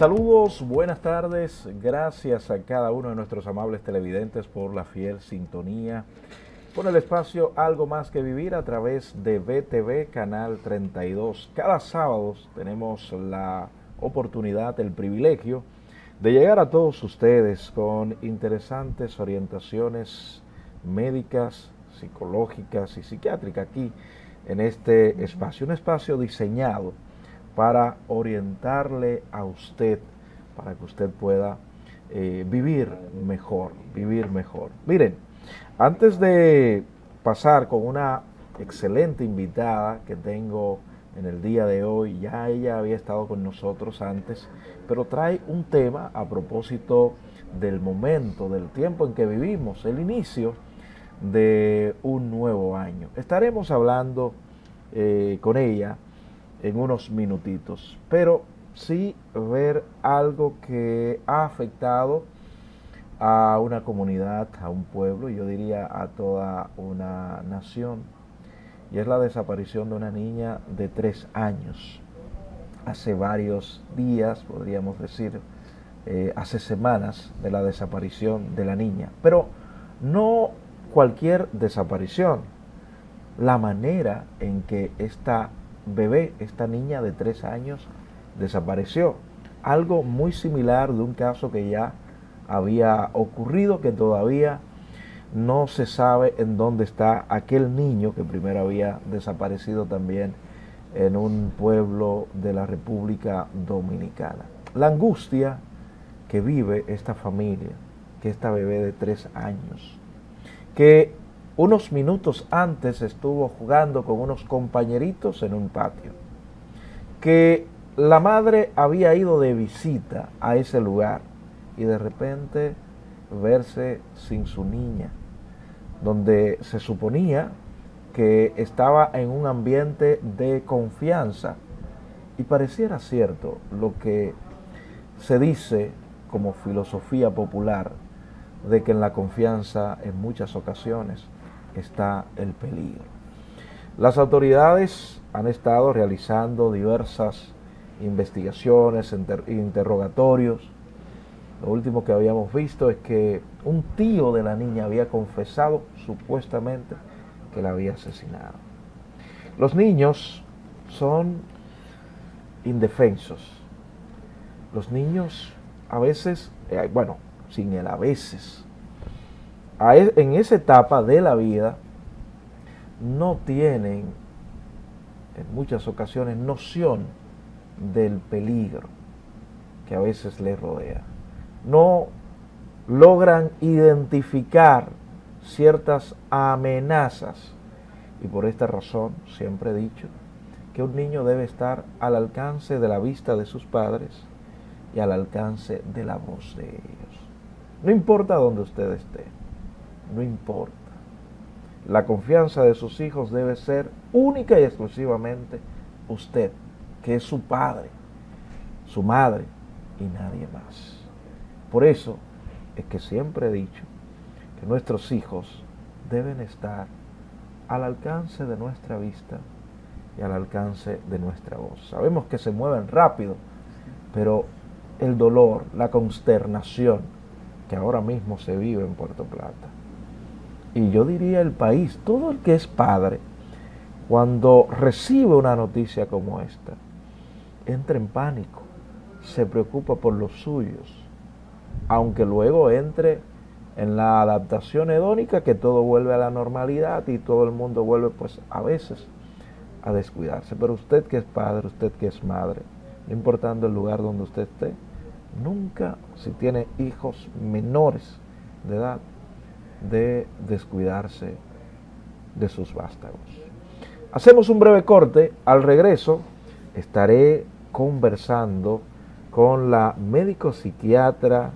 Saludos, buenas tardes, gracias a cada uno de nuestros amables televidentes por la fiel sintonía, por el espacio Algo Más que Vivir a través de BTV Canal 32. Cada sábado tenemos la oportunidad, el privilegio de llegar a todos ustedes con interesantes orientaciones médicas, psicológicas y psiquiátricas aquí en este espacio, un espacio diseñado para orientarle a usted, para que usted pueda vivir mejor. Miren, antes de pasar con una excelente invitada que tengo en el día de hoy, ya ella había estado con nosotros antes, pero trae un tema a propósito del momento, del tiempo en que vivimos, el inicio de un nuevo año. Estaremos hablando con ella en unos minutitos, pero sí ver algo que ha afectado a una comunidad, a un pueblo, yo diría a toda una nación, y es la desaparición de una niña de 3 años. Hace varios días, podríamos decir, hace semanas de la desaparición de la niña, pero no cualquier desaparición, la manera en que esta niña de 3 años desapareció. Algo muy similar de un caso que ya había ocurrido, que todavía no se sabe en dónde está aquel niño que primero había desaparecido también en un pueblo de la República Dominicana. La angustia que vive esta familia, que esta bebé de 3 años, que unos minutos antes estuvo jugando con unos compañeritos en un patio, que la madre había ido de visita a ese lugar y de repente verse sin su niña, donde se suponía que estaba en un ambiente de confianza, y pareciera cierto lo que se dice como filosofía popular, de que en la confianza en muchas ocasiones está el peligro. Las autoridades han estado realizando diversas investigaciones, interrogatorios. Lo último que habíamos visto es que un tío de la niña había confesado supuestamente que la había asesinado. Los niños son indefensos. Los niños a veces, sin el a veces, en esa etapa de la vida no tienen en muchas ocasiones noción del peligro que a veces les rodea. No logran identificar ciertas amenazas, y por esta razón siempre he dicho que un niño debe estar al alcance de la vista de sus padres y al alcance de la voz de ellos. No importa dónde usted esté, no importa. La confianza de sus hijos debe ser única y exclusivamente usted, que es su padre, su madre y nadie más. Por eso es que siempre he dicho que nuestros hijos deben estar al alcance de nuestra vista y al alcance de nuestra voz. Sabemos que se mueven rápido, pero el dolor, la consternación que ahora mismo se vive en Puerto Plata, y yo diría el país, todo el que es padre, cuando recibe una noticia como esta, entra en pánico, se preocupa por los suyos, aunque luego entre en la adaptación hedónica, que todo vuelve a la normalidad y todo el mundo vuelve pues a veces a descuidarse. Pero usted que es padre, usted que es madre, no importando el lugar donde usted esté, nunca, si tiene hijos menores de edad, de descuidarse de sus vástagos. Hacemos un breve corte. Al regreso estaré conversando con la médico psiquiatra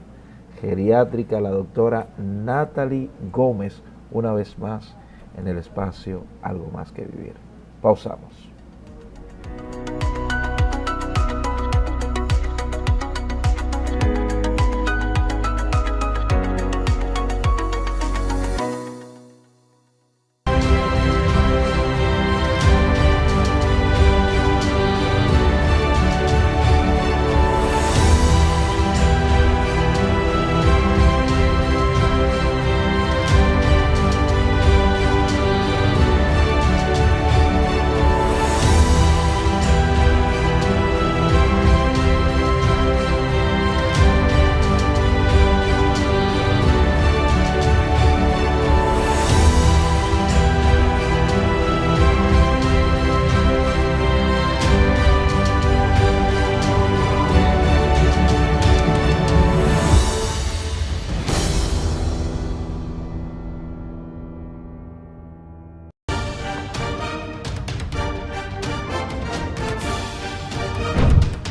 geriátrica, la doctora Natalie Gómez, una vez más en el espacio Algo Más que Vivir. Pausamos.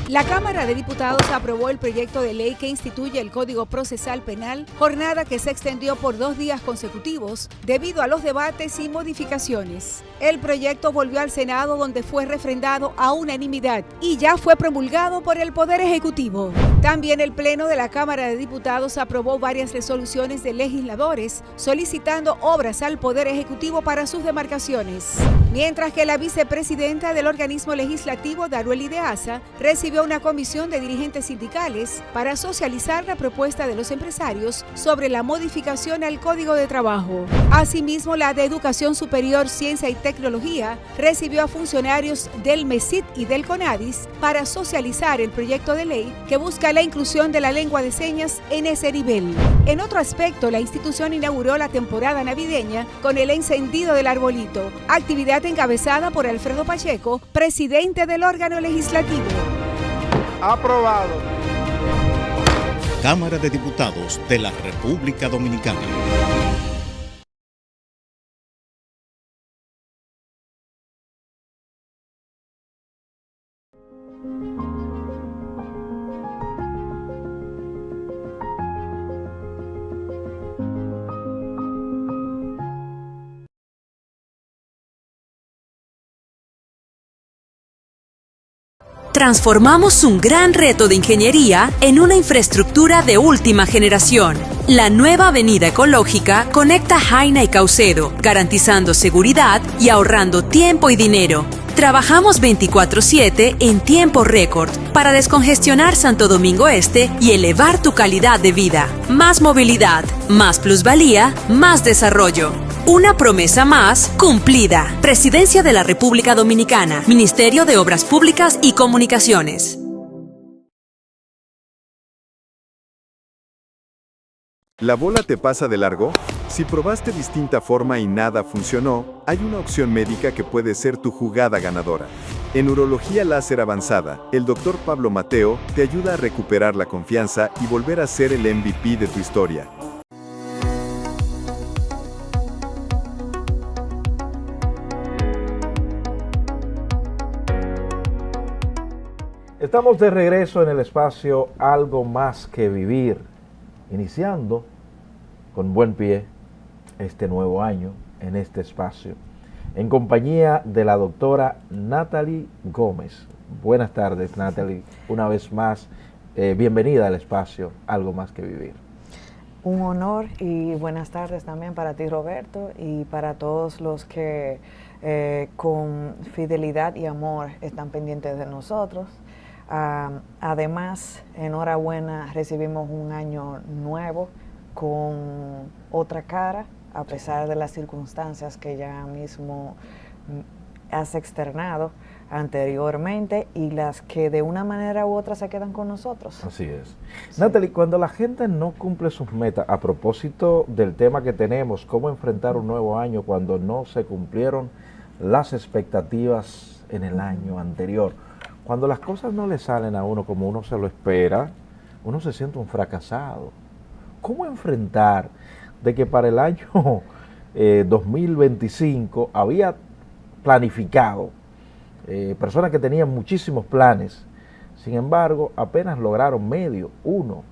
La Cámara de Diputados aprobó el proyecto de ley que instituye el Código Procesal Penal, jornada que se extendió por 2 días consecutivos debido a los debates y modificaciones. El proyecto volvió al Senado, donde fue refrendado a unanimidad y ya fue promulgado por el Poder Ejecutivo. También el Pleno de la Cámara de Diputados aprobó varias resoluciones de legisladores solicitando obras al Poder Ejecutivo para sus demarcaciones. Mientras que la vicepresidenta del organismo legislativo, Darueli de Asa, recibió una comisión de dirigentes sindicales para socializar la propuesta de los empresarios sobre la modificación al Código de Trabajo. Asimismo, la de Educación Superior, Ciencia y Tecnología recibió a funcionarios del MESIT y del CONADIS para socializar el proyecto de ley que busca la inclusión de la lengua de señas en ese nivel. En otro aspecto, la institución inauguró la temporada navideña con el encendido del arbolito, actividad encabezada por Alfredo Pacheco, presidente del órgano legislativo. Aprobado. Cámara de Diputados de la República Dominicana. Transformamos un gran reto de ingeniería en una infraestructura de última generación. La nueva avenida ecológica conecta Jaina y Caucedo, garantizando seguridad y ahorrando tiempo y dinero. Trabajamos 24/7 en tiempo récord para descongestionar Santo Domingo Este y elevar tu calidad de vida. Más movilidad, más plusvalía, más desarrollo. Una promesa más cumplida. Presidencia de la República Dominicana, Ministerio de Obras Públicas y Comunicaciones. ¿La bola te pasa de largo? Si probaste distinta forma y nada funcionó, hay una opción médica que puede ser tu jugada ganadora. En Urología Láser Avanzada, el Dr. Pablo Mateo te ayuda a recuperar la confianza y volver a ser el MVP de tu historia. Estamos de regreso en el espacio Algo Más que Vivir, iniciando con buen pie este nuevo año en este espacio, en compañía de la doctora Natalie Gómez. Buenas tardes, Natalie, una vez más, bienvenida al espacio Algo Más que Vivir. Un honor y buenas tardes también para ti, Roberto, y para todos los que con fidelidad y amor están pendientes de nosotros. Además, enhorabuena, recibimos un año nuevo con otra cara, a pesar de las circunstancias que ya mismo has externado anteriormente y las que de una manera u otra se quedan con nosotros. Así es. Sí. Natalie, cuando la gente no cumple sus metas, a propósito del tema que tenemos, cómo enfrentar un nuevo año cuando no se cumplieron las expectativas en el año anterior, cuando las cosas no le salen a uno como uno se lo espera, uno se siente un fracasado. ¿Cómo enfrentar de que para el año 2025 había planificado, personas que tenían muchísimos planes, sin embargo, apenas lograron uno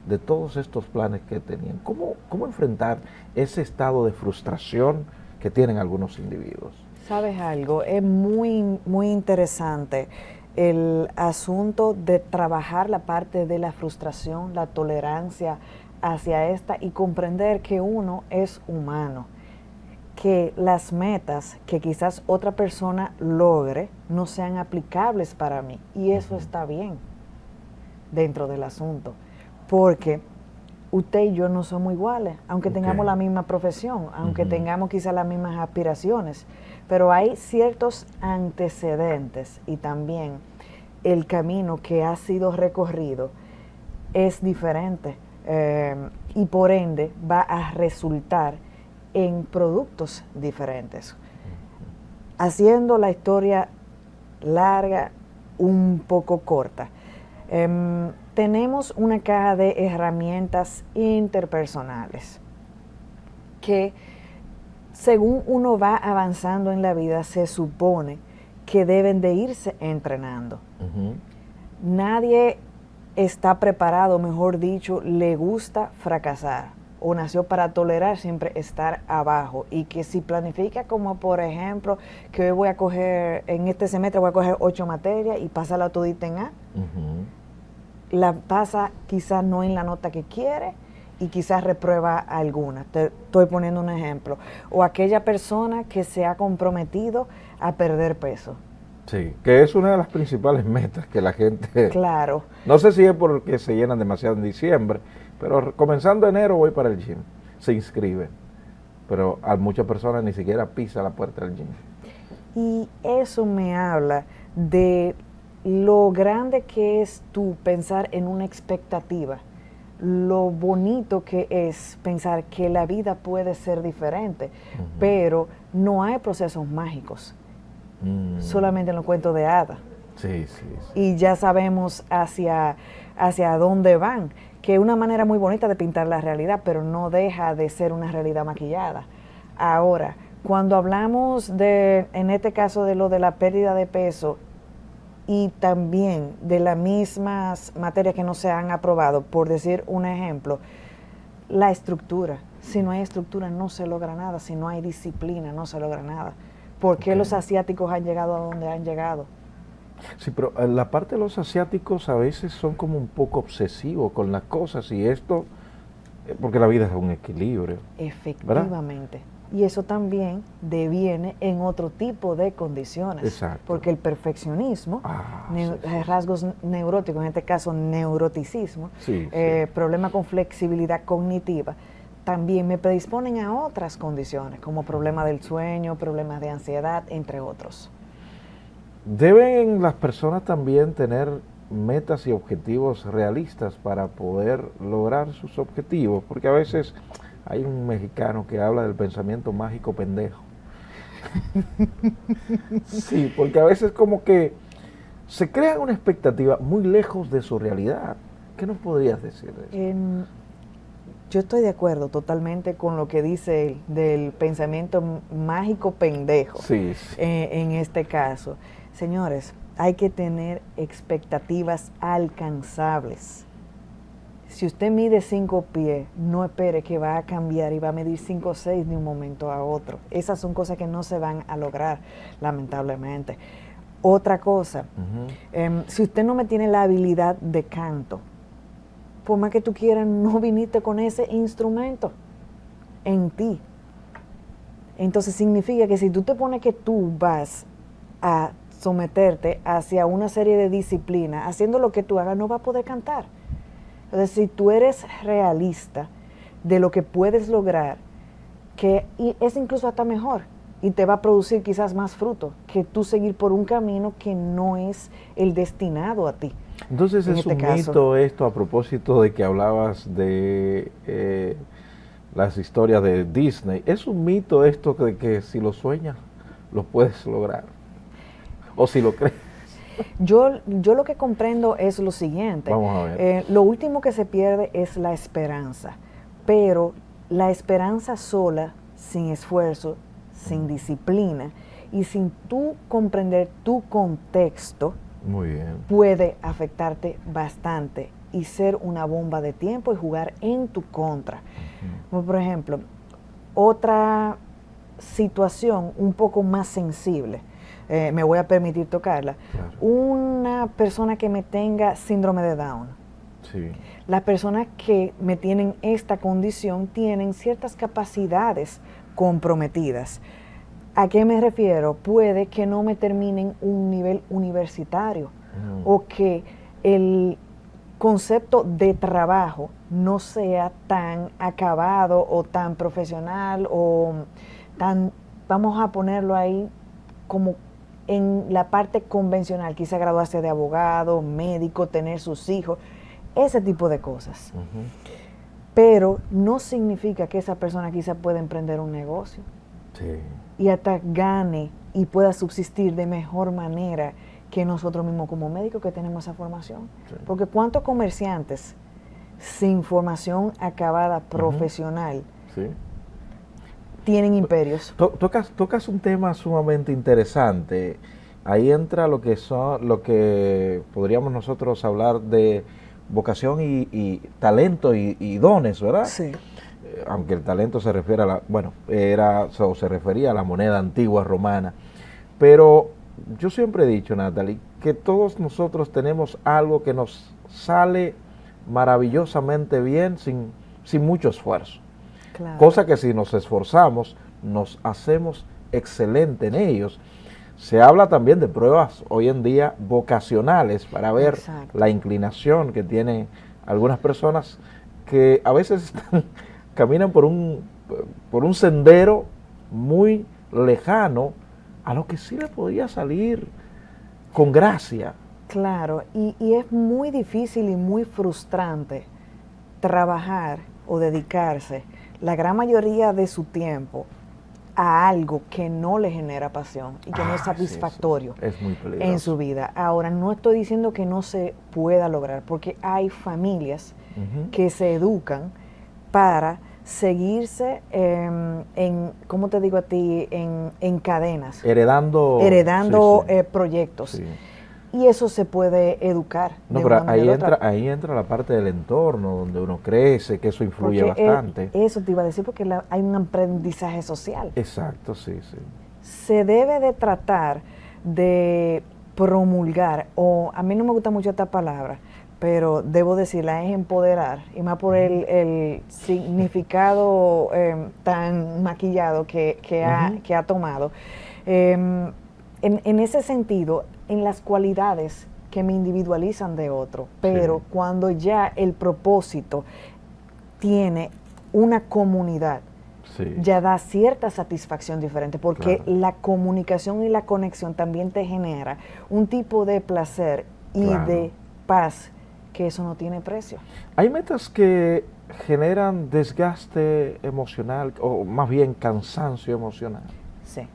de todos estos planes que tenían? ¿Cómo enfrentar ese estado de frustración que tienen algunos individuos? ¿Sabes algo? Es muy interesante el asunto de trabajar la parte de la frustración, la tolerancia hacia esta y comprender que uno es humano, que las metas que quizás otra persona logre no sean aplicables para mí, y eso está bien dentro del asunto, porque usted y yo no somos iguales, aunque tengamos la misma profesión, aunque tengamos quizás las mismas aspiraciones, pero hay ciertos antecedentes y también el camino que ha sido recorrido es diferente y por ende va a resultar en productos diferentes. Haciendo la historia larga, un poco corta, tenemos una caja de herramientas interpersonales que, según uno va avanzando en la vida, se supone que deben de irse entrenando. nadie está preparado, mejor dicho, le gusta fracasar o nació para tolerar siempre estar abajo, y que si planifica como por ejemplo que hoy voy a coger, en este semestre voy a coger 8 materias y pasarla todita en A, la pasa quizás no en la nota que quiere y quizás reprueba alguna. Te estoy poniendo un ejemplo. O aquella persona que se ha comprometido a perder peso. Sí, que es una de las principales metas que la gente... Claro. No sé si es porque se llenan demasiado en diciembre, pero comenzando enero voy para el gym. Se inscriben, pero a muchas personas ni siquiera pisa la puerta del gym. Y eso me habla de lo grande que es tú pensar en una expectativa, lo bonito que es pensar que la vida puede ser diferente, pero no hay procesos mágicos, solamente en los cuentos de hadas. Sí. Y ya sabemos hacia dónde van, que es una manera muy bonita de pintar la realidad, pero no deja de ser una realidad maquillada. Ahora, cuando hablamos en este caso de lo de la pérdida de peso, y también de las mismas materias que no se han aprobado, por decir un ejemplo, la estructura. Si no hay estructura no se logra nada, si no hay disciplina no se logra nada. ¿Por qué los asiáticos han llegado a donde han llegado? Sí, pero la parte de los asiáticos a veces son como un poco obsesivos con las cosas, y esto, porque la vida es un equilibrio. Efectivamente. ¿Verdad? Y eso también deviene en otro tipo de condiciones. Exacto. Porque el perfeccionismo, rasgos neuróticos, en este caso neuroticismo, problema con flexibilidad cognitiva, también me predisponen a otras condiciones, como problemas del sueño, problemas de ansiedad, entre otros. ¿Deben las personas también tener metas y objetivos realistas para poder lograr sus objetivos? Porque a veces hay un mexicano que habla del pensamiento mágico pendejo. Sí, porque a veces como que se crea una expectativa muy lejos de su realidad. ¿Qué nos podrías decir de eso? Yo estoy de acuerdo totalmente con lo que dice él, del pensamiento mágico pendejo. Sí. En este caso. Señores, hay que tener expectativas alcanzables. Si usted mide 5 pies, no espere que va a cambiar y va a medir 5 o 6 de un momento a otro. Esas son cosas que no se van a lograr, lamentablemente. Otra cosa, si usted no me tiene la habilidad de canto, por más que tú quieras, no viniste con ese instrumento en ti. Entonces significa que si tú te pones que tú vas a someterte hacia una serie de disciplinas, haciendo lo que tú hagas, no vas a poder cantar. Entonces, si tú eres realista de lo que puedes lograr, y es incluso hasta mejor, y te va a producir quizás más fruto, que tú seguir por un camino que no es el destinado a ti. Entonces es un mito esto, a propósito de que hablabas de las historias de Disney. ¿Es un mito esto de que si lo sueñas, lo puedes lograr? ¿O si lo crees? Yo lo que comprendo es lo siguiente. Vamos a ver. Lo último que se pierde es la esperanza, pero la esperanza sola, sin esfuerzo, sin disciplina y sin tú comprender tu contexto, muy bien, puede afectarte bastante y ser una bomba de tiempo y jugar en tu contra. Como por ejemplo, otra situación un poco más sensible, me voy a permitir tocarla. Claro. Una persona que me tenga síndrome de Down. Sí. Las personas que me tienen esta condición tienen ciertas capacidades comprometidas. ¿A qué me refiero? Puede que no me terminen un nivel universitario o que el concepto de trabajo no sea tan acabado o tan profesional o tan, vamos a ponerlo ahí como en la parte convencional, quizá graduarse de abogado, médico, tener sus hijos, ese tipo de cosas. Pero no significa que esa persona quizá pueda emprender un negocio. Sí. Y hasta gane y pueda subsistir de mejor manera que nosotros mismos como médicos que tenemos esa formación. Sí. Porque ¿cuántos comerciantes sin formación acabada profesional sí. tienen imperios? Tocas un tema sumamente interesante, ahí entra lo que podríamos nosotros hablar de vocación y talento y dones, ¿verdad? Sí. Aunque el talento se refiere a se refería a la moneda antigua romana. Pero yo siempre he dicho, Natalie, que todos nosotros tenemos algo que nos sale maravillosamente bien sin mucho esfuerzo. Claro. Cosa que si nos esforzamos, nos hacemos excelente en ellos. Se habla también de pruebas hoy en día vocacionales para ver Exacto. la inclinación que tienen algunas personas que a veces caminan por un sendero muy lejano a lo que sí le podía salir con gracia. Claro, y es muy difícil y muy frustrante trabajar o dedicarse la gran mayoría de su tiempo a algo que no le genera pasión y que no es satisfactorio sí, es muy peligroso en su vida. Ahora, no estoy diciendo que no se pueda lograr, porque hay familias que se educan para seguirse ¿cómo te digo a ti? En cadenas. Heredando sí. Proyectos. Sí. Y eso se puede educar. No, pero ahí entra la parte del entorno donde uno crece, que eso influye bastante. Eso te iba a decir, porque hay un aprendizaje social. Exacto, sí. Se debe de tratar de promulgar, o a mí no me gusta mucho esta palabra, pero debo decirla, es empoderar, y más por el significado tan maquillado que ha tomado. En ese sentido, en las cualidades que me individualizan de otro, pero cuando ya el propósito tiene una comunidad, ya da cierta satisfacción diferente, porque la comunicación y la conexión también te genera un tipo de placer y de paz, que eso no tiene precio. Hay metas que generan desgaste emocional, o más bien cansancio emocional. Sí.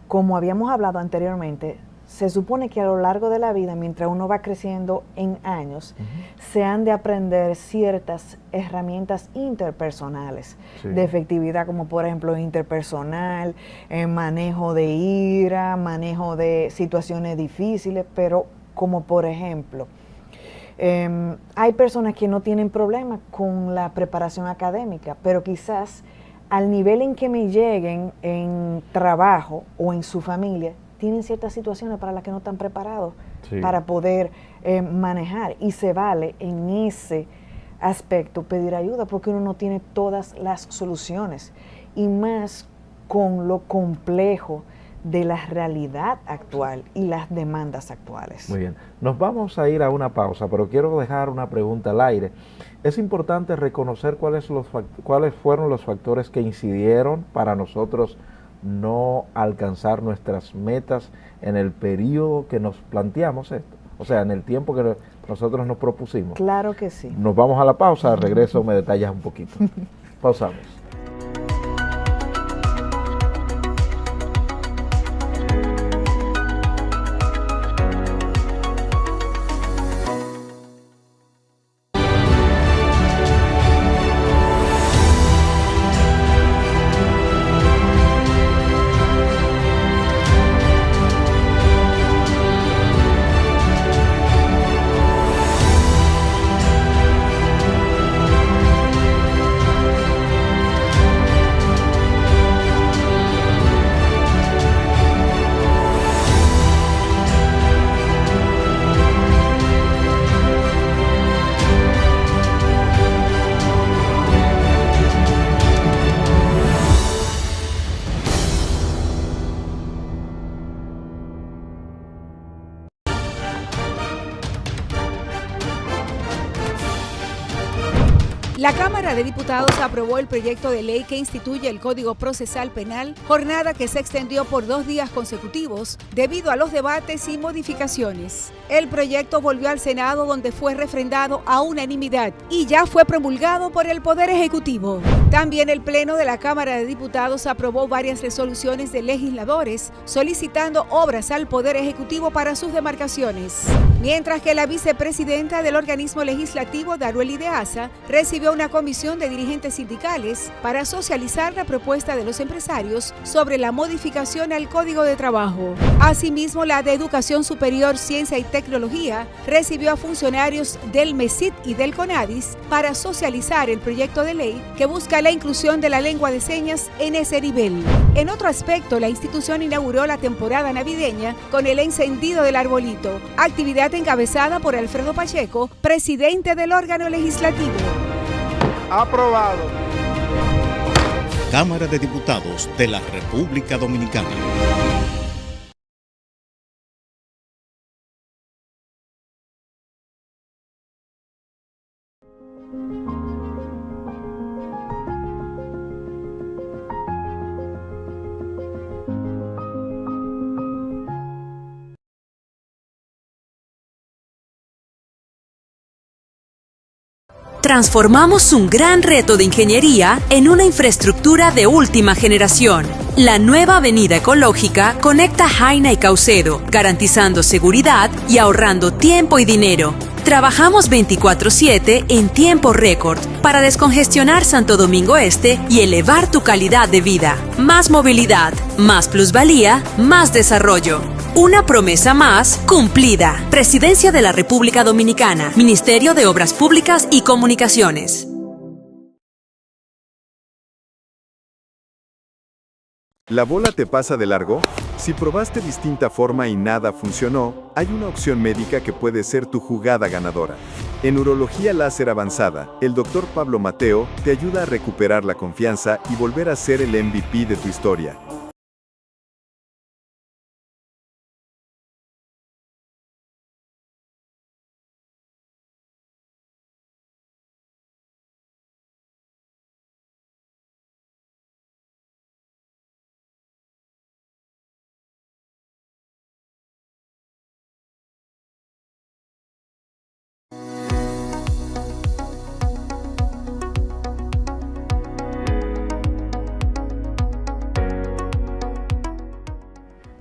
Como habíamos hablado anteriormente, se supone que a lo largo de la vida, mientras uno va creciendo en años, se han de aprender ciertas herramientas interpersonales de efectividad, como por ejemplo interpersonal, manejo de ira, manejo de situaciones difíciles, pero como por ejemplo, hay personas que no tienen problemas con la preparación académica, pero quizás al nivel en que me lleguen en trabajo o en su familia, tienen ciertas situaciones para las que no están preparados para poder manejar, y se vale en ese aspecto pedir ayuda, porque uno no tiene todas las soluciones, y más con lo complejo de la realidad actual y las demandas actuales. Muy bien, nos vamos a ir a una pausa, pero quiero dejar una pregunta al aire. Es importante reconocer cuáles fueron los factores que incidieron para nosotros no alcanzar nuestras metas en el periodo que nos planteamos esto, o sea, en el tiempo que nosotros nos propusimos. Claro que sí. Nos vamos a la pausa, al regreso me detallas un poquito. Pausamos. La Cámara de Diputados aprobó el proyecto de ley que instituye el Código Procesal Penal, jornada que se extendió por 2 días consecutivos debido a los debates y modificaciones. El proyecto volvió al Senado, donde fue refrendado a unanimidad y ya fue promulgado por el Poder Ejecutivo. También el Pleno de la Cámara de Diputados aprobó varias resoluciones de legisladores solicitando obras al Poder Ejecutivo para sus demarcaciones. Mientras que la vicepresidenta del organismo legislativo, Darueli de Asa, recibió recibió una comisión de dirigentes sindicales para socializar la propuesta de los empresarios sobre la modificación al Código de Trabajo. Asimismo, la de Educación Superior, Ciencia y Tecnología recibió a funcionarios del MESIT y del CONADIS para socializar el proyecto de ley que busca la inclusión de la lengua de señas en ese nivel. En otro aspecto, la institución inauguró la temporada navideña con el encendido del arbolito, actividad encabezada por Alfredo Pacheco, presidente del órgano legislativo. Aprobado. Cámara de Diputados de la República Dominicana. Transformamos un gran reto de ingeniería en una infraestructura de última generación. La nueva avenida ecológica conecta Jaina y Caucedo, garantizando seguridad y ahorrando tiempo y dinero. Trabajamos 24/7 en tiempo récord para descongestionar Santo Domingo Este y elevar tu calidad de vida. Más movilidad, más plusvalía, más desarrollo. Una promesa más cumplida. Presidencia de la República Dominicana, Ministerio de Obras Públicas y Comunicaciones. ¿La bola te pasa de largo? Si probaste distinta forma y nada funcionó, hay una opción médica que puede ser tu jugada ganadora. En Urología Láser Avanzada, el Dr. Pablo Mateo te ayuda a recuperar la confianza y volver a ser el MVP de tu historia.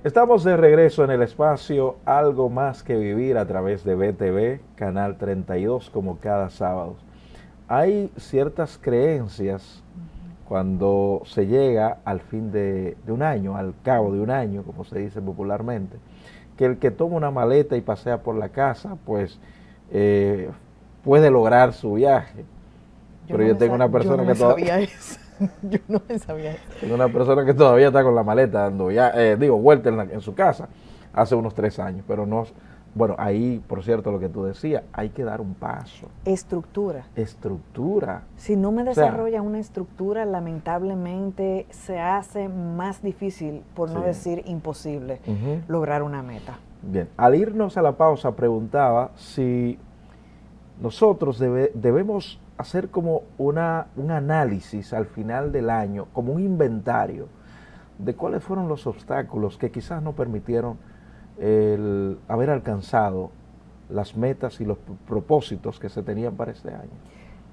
Estamos de regreso en el espacio Algo Más que Vivir a través de BTV, Canal 32, como cada sábado. Hay ciertas creencias cuando se llega al fin de un año, al cabo de un año, como se dice popularmente, que el que toma una maleta y pasea por la casa, pues puede lograr su viaje. Pero yo tengo una persona que todavía... Yo no me sabía eso. Tengo una persona que todavía está con la maleta dando vuelta en su casa hace unos 3 años, pero no, bueno, ahí, por cierto, lo que tú decías, hay que dar un paso. Estructura. Estructura. Si no me desarrolla una estructura, lamentablemente se hace más difícil, por no decir imposible, lograr una meta. Bien, al irnos a la pausa preguntaba si nosotros debemos hacer como un análisis al final del año, como un inventario de cuáles fueron los obstáculos que quizás no permitieron el haber alcanzado las metas y los propósitos que se tenían para este año.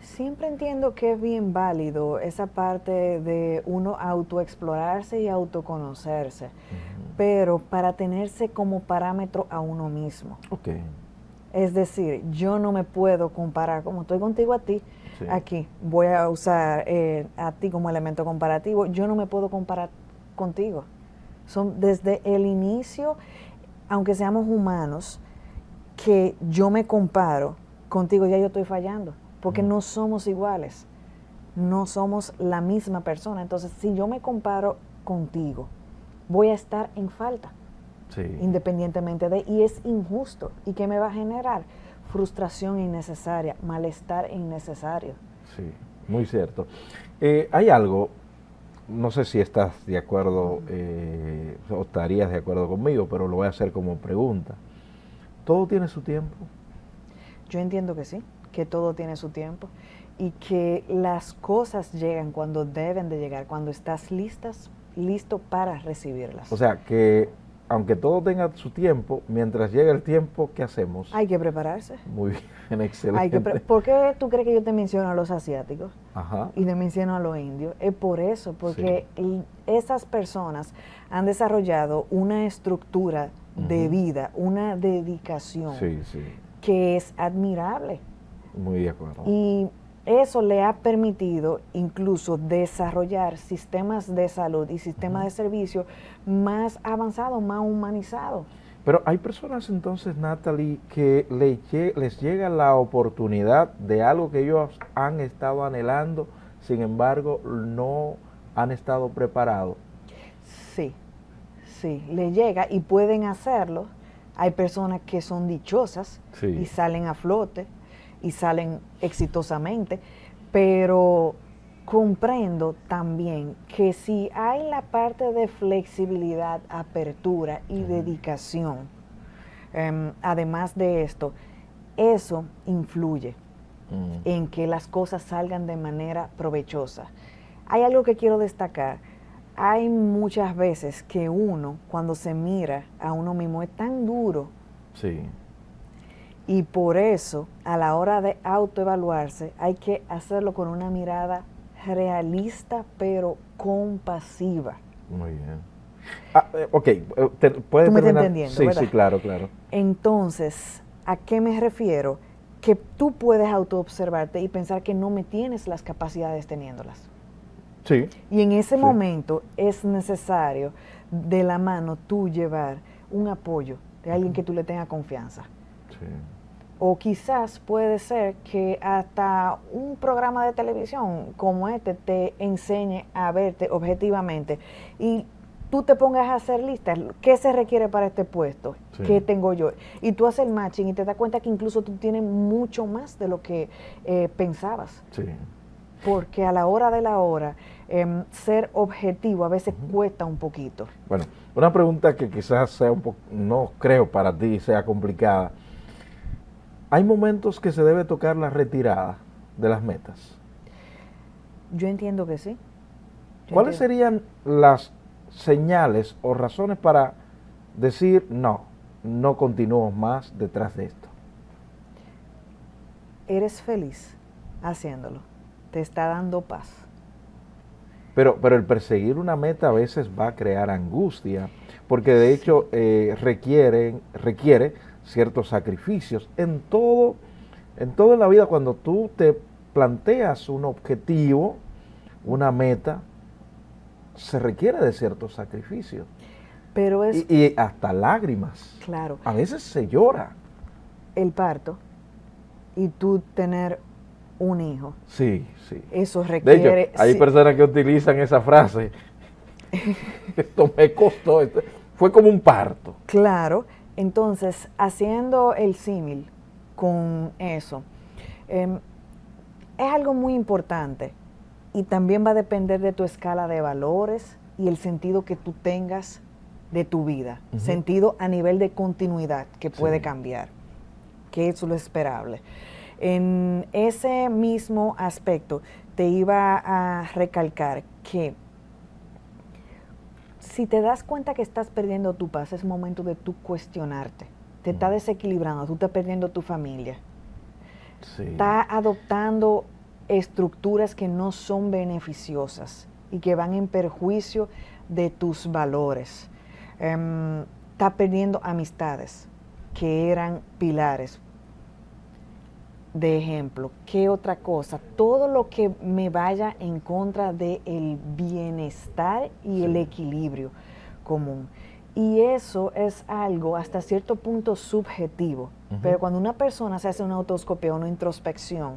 Siempre entiendo que es bien válido esa parte de uno autoexplorarse y autoconocerse, pero para tenerse como parámetro a uno mismo. Okay. Es decir, yo no me puedo comparar, como estoy contigo a ti, aquí voy a usar a ti como elemento comparativo, yo no me puedo comparar contigo. Son desde el inicio, aunque seamos humanos, que yo me comparo contigo, ya yo estoy fallando, porque no somos iguales, no somos la misma persona. Entonces, si yo me comparo contigo, voy a estar en falta. Sí. Independientemente de, y es injusto. ¿Y qué me va a generar? Frustración innecesaria, malestar innecesario. Sí, muy cierto. Hay algo, no sé si estás de acuerdo o estarías de acuerdo conmigo, pero lo voy a hacer como pregunta. ¿Todo tiene su tiempo? Yo entiendo que sí, que todo tiene su tiempo y que las cosas llegan cuando deben de llegar, cuando estás listo para recibirlas. O sea, que aunque todo tenga su tiempo, mientras llega el tiempo, ¿qué hacemos? Hay que prepararse. Muy bien, excelente. ¿Por qué tú crees que yo te menciono a los asiáticos? Ajá. Y te menciono a los indios? Es por eso, porque esas personas han desarrollado una estructura de vida, una dedicación que es admirable. Muy de acuerdo. Y eso le ha permitido incluso desarrollar sistemas de salud y sistemas de servicio más avanzados, más humanizados. Pero hay personas entonces, Natalie, que les llega la oportunidad de algo que ellos han estado anhelando, sin embargo, no han estado preparados. Sí, le llega y pueden hacerlo. Hay personas que son dichosas y salen a flote y salen exitosamente, pero comprendo también que si hay la parte de flexibilidad, apertura y dedicación, además de esto, eso influye en que las cosas salgan de manera provechosa. Hay algo que quiero destacar. Hay muchas veces que uno, cuando se mira a uno mismo, es tan duro. Sí. Y por eso, a la hora de autoevaluarse, hay que hacerlo con una mirada realista, pero compasiva. Muy bien. Ok, ¿puedes Tú me estás terminar? entendiendo, Sí, ¿verdad? sí, claro, claro. Entonces, ¿a qué me refiero? Que tú puedes autoobservarte y pensar que no me tienes las capacidades teniéndolas. Sí. Y en ese momento es necesario de la mano tú llevar un apoyo de alguien que tú le tengas confianza. Sí. O quizás puede ser que hasta un programa de televisión como este te enseñe a verte objetivamente y tú te pongas a hacer listas, ¿qué se requiere para este puesto? Sí. ¿Qué tengo yo? Y tú haces el matching y te das cuenta que incluso tú tienes mucho más de lo que pensabas. Sí. Porque a la hora de la hora, ser objetivo a veces cuesta un poquito. Bueno, una pregunta que quizás sea un poco, no creo para ti sea complicada. ¿Hay momentos que se debe tocar la retirada de las metas? Yo entiendo que sí. ¿Cuáles serían las señales o razones para decir no continúo más detrás de esto? Eres feliz haciéndolo. Te está dando paz. Pero el perseguir una meta a veces va a crear angustia, porque de hecho requiere ciertos sacrificios. En todo en la vida, cuando tú te planteas un objetivo, una meta, se requiere de ciertos sacrificios. Pero es Y hasta lágrimas. claro, A veces se llora. el parto y tú tener un hijo. Sí, sí. Eso De requiere... hecho, hay sí, personas que utilizan esa frase. Esto me costó. Fue como un parto. claro, entonces, haciendo el símil con eso, es algo muy importante y también va a depender de tu escala de valores y el sentido que tú tengas de tu vida, sentido a nivel de continuidad que puede cambiar, que eso es lo esperable. En ese mismo aspecto te iba a recalcar que si te das cuenta que estás perdiendo tu paz, es momento de tú cuestionarte. Te está desequilibrando, tú estás perdiendo tu familia. Sí. Estás adoptando estructuras que no son beneficiosas y que van en perjuicio de tus valores. Estás perdiendo amistades que eran pilares. De ejemplo, ¿qué otra cosa? Todo lo que me vaya en contra del bienestar y el equilibrio común. Y eso es algo hasta cierto punto subjetivo. Pero cuando una persona se hace una autoscopia o una introspección,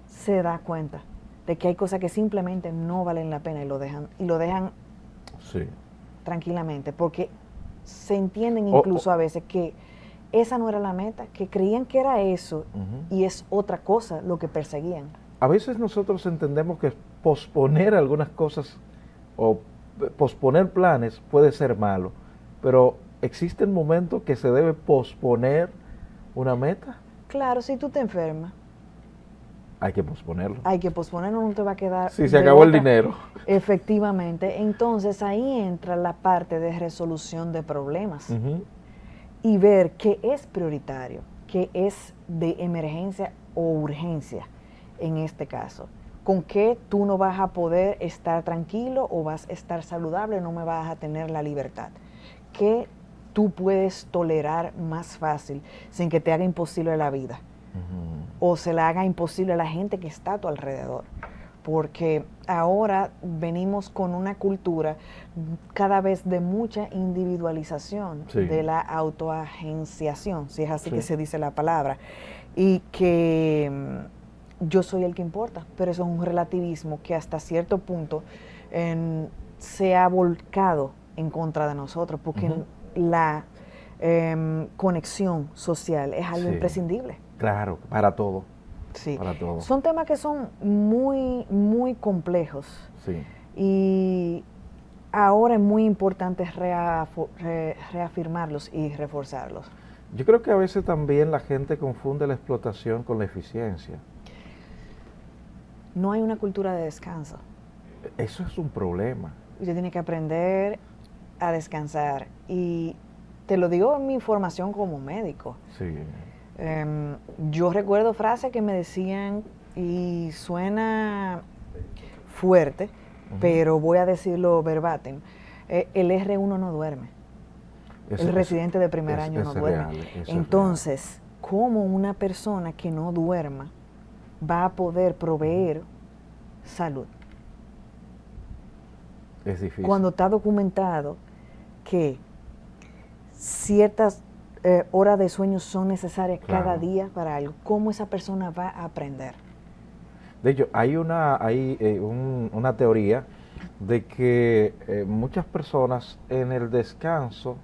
se da cuenta de que hay cosas que simplemente no valen la pena y lo dejan Sí. tranquilamente, porque se entienden incluso a veces que esa no era la meta, que creían que era eso y es otra cosa lo que perseguían. A veces nosotros entendemos que posponer algunas cosas o posponer planes puede ser malo, pero ¿existen momentos que se debe posponer una meta? Claro, si tú te enfermas, Hay que posponerlo. hay que posponerlo, no te va a quedar. Si se de acabó el otra. dinero. Efectivamente, entonces ahí entra la parte de resolución de problemas y ver qué es prioritario, qué es de emergencia o urgencia en este caso. Con qué tú no vas a poder estar tranquilo o vas a estar saludable, no me vas a tener la libertad. ¿Qué tú puedes tolerar más fácil sin que te haga imposible la vida? o se la haga imposible a la gente que está a tu alrededor. Porque ahora venimos con una cultura cada vez de mucha individualización, Sí. de la autoagenciación, si es así Sí. que se dice la palabra, y que yo soy el que importa, pero eso es un relativismo que hasta cierto punto se ha volcado en contra de nosotros, porque la conexión social es algo Sí. imprescindible. Claro, para todo. Sí. Para todo. Son temas que son muy, muy complejos. Sí. Y ahora es muy importante reafirmarlos y reforzarlos. Yo creo que a veces también la gente confunde la explotación con la eficiencia. No hay una cultura de descanso. Eso es un problema. Usted tiene que aprender a descansar. Y te lo digo en mi formación como médico. Sí. Yo recuerdo frases que me decían, y suena fuerte, pero voy a decirlo verbatim, el R1 no duerme. El residente de primer año no duerme. Entonces, ¿cómo una persona que no duerma va a poder proveer salud? Es difícil. Cuando está documentado que ciertas horas de sueño son necesarias cada día para algo, ¿cómo esa persona va a aprender? De hecho, hay una teoría de que muchas personas en el descanso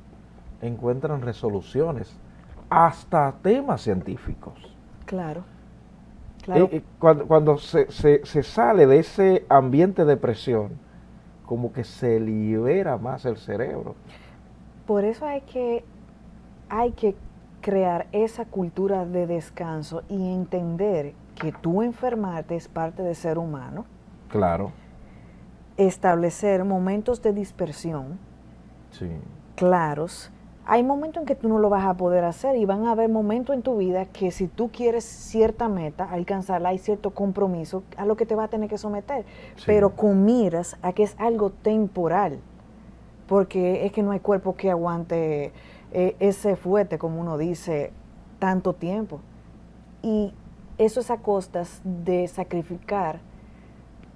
encuentran resoluciones hasta temas científicos. Claro. Claro. Cuando se sale de ese ambiente de presión, como que se libera más el cerebro. Por eso hay que crear esa cultura de descanso y entender que tú enfermarte es parte de ser humano. Claro. Establecer momentos de dispersión claros. Hay momentos en que tú no lo vas a poder hacer y van a haber momentos en tu vida que si tú quieres cierta meta, alcanzarla, hay cierto compromiso a lo que te va a tener que someter, pero con miras a que es algo temporal, porque es que no hay cuerpo que aguante ese fuete, como uno dice, tanto tiempo. Y eso es a costas de sacrificar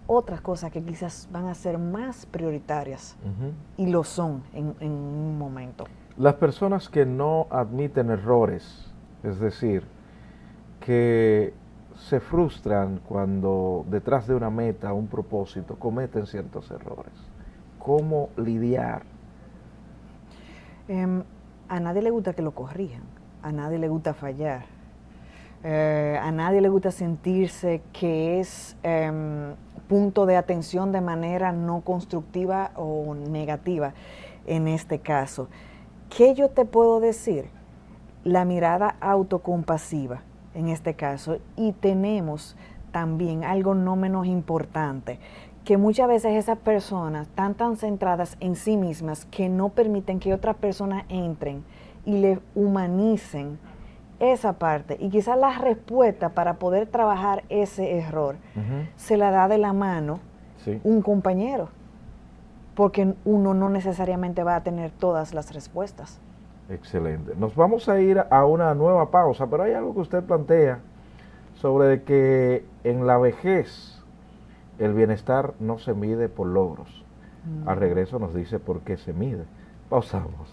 otras cosas que quizás van a ser más prioritarias, y lo son en un momento. Las personas que no admiten errores, es decir, que se frustran cuando detrás de una meta, un propósito, cometen ciertos errores. ¿Cómo lidiar? A nadie le gusta que lo corrijan, a nadie le gusta fallar, a nadie le gusta sentirse que es punto de atención de manera no constructiva o negativa en este caso. ¿Qué yo te puedo decir? La mirada autocompasiva en este caso, y tenemos también algo no menos importante, que muchas veces esas personas están tan centradas en sí mismas que no permiten que otras personas entren y le humanicen esa parte, y quizás la respuesta para poder trabajar ese error se la da de la mano un compañero, porque uno no necesariamente va a tener todas las respuestas. Excelente. Nos vamos a ir a una nueva pausa, pero hay algo que usted plantea sobre que en la vejez el bienestar no se mide por logros. Al regreso nos dice por qué se mide. Pausamos.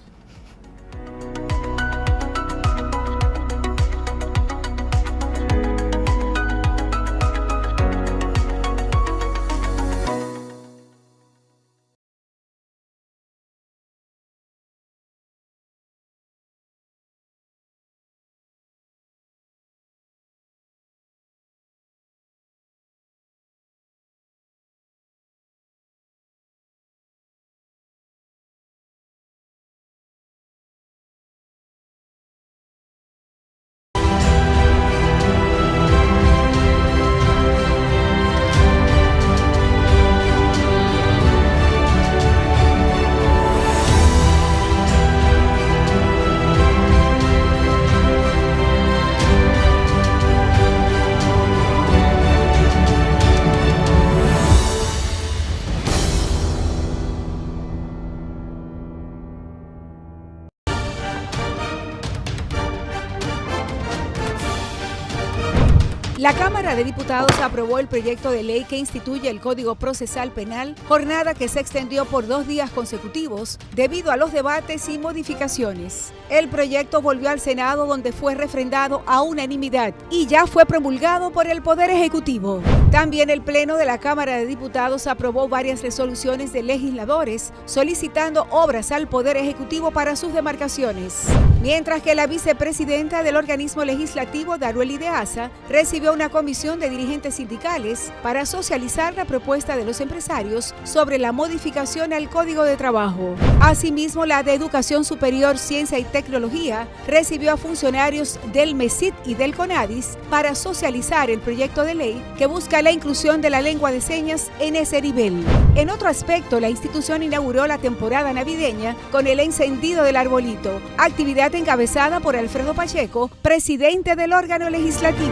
La Cámara de Diputados aprobó el proyecto de ley que instituye el Código Procesal Penal, jornada que se extendió por 2 días consecutivos debido a los debates y modificaciones. El proyecto volvió al Senado, donde fue refrendado a unanimidad y ya fue promulgado por el Poder Ejecutivo. También el Pleno de la Cámara de Diputados aprobó varias resoluciones de legisladores solicitando obras al Poder Ejecutivo para sus demarcaciones. Mientras que la vicepresidenta del organismo legislativo, Darueli de Asa, recibió una comisión de dirigentes sindicales para socializar la propuesta de los empresarios sobre la modificación al Código de Trabajo. Asimismo, la de Educación Superior, Ciencia y Tecnología recibió a funcionarios del MESIT y del CONADIS para socializar el proyecto de ley que busca la inclusión de la lengua de señas en ese nivel. En otro aspecto, la institución inauguró la temporada navideña con el encendido del arbolito, actividad encabezada por Alfredo Pacheco, presidente del órgano legislativo.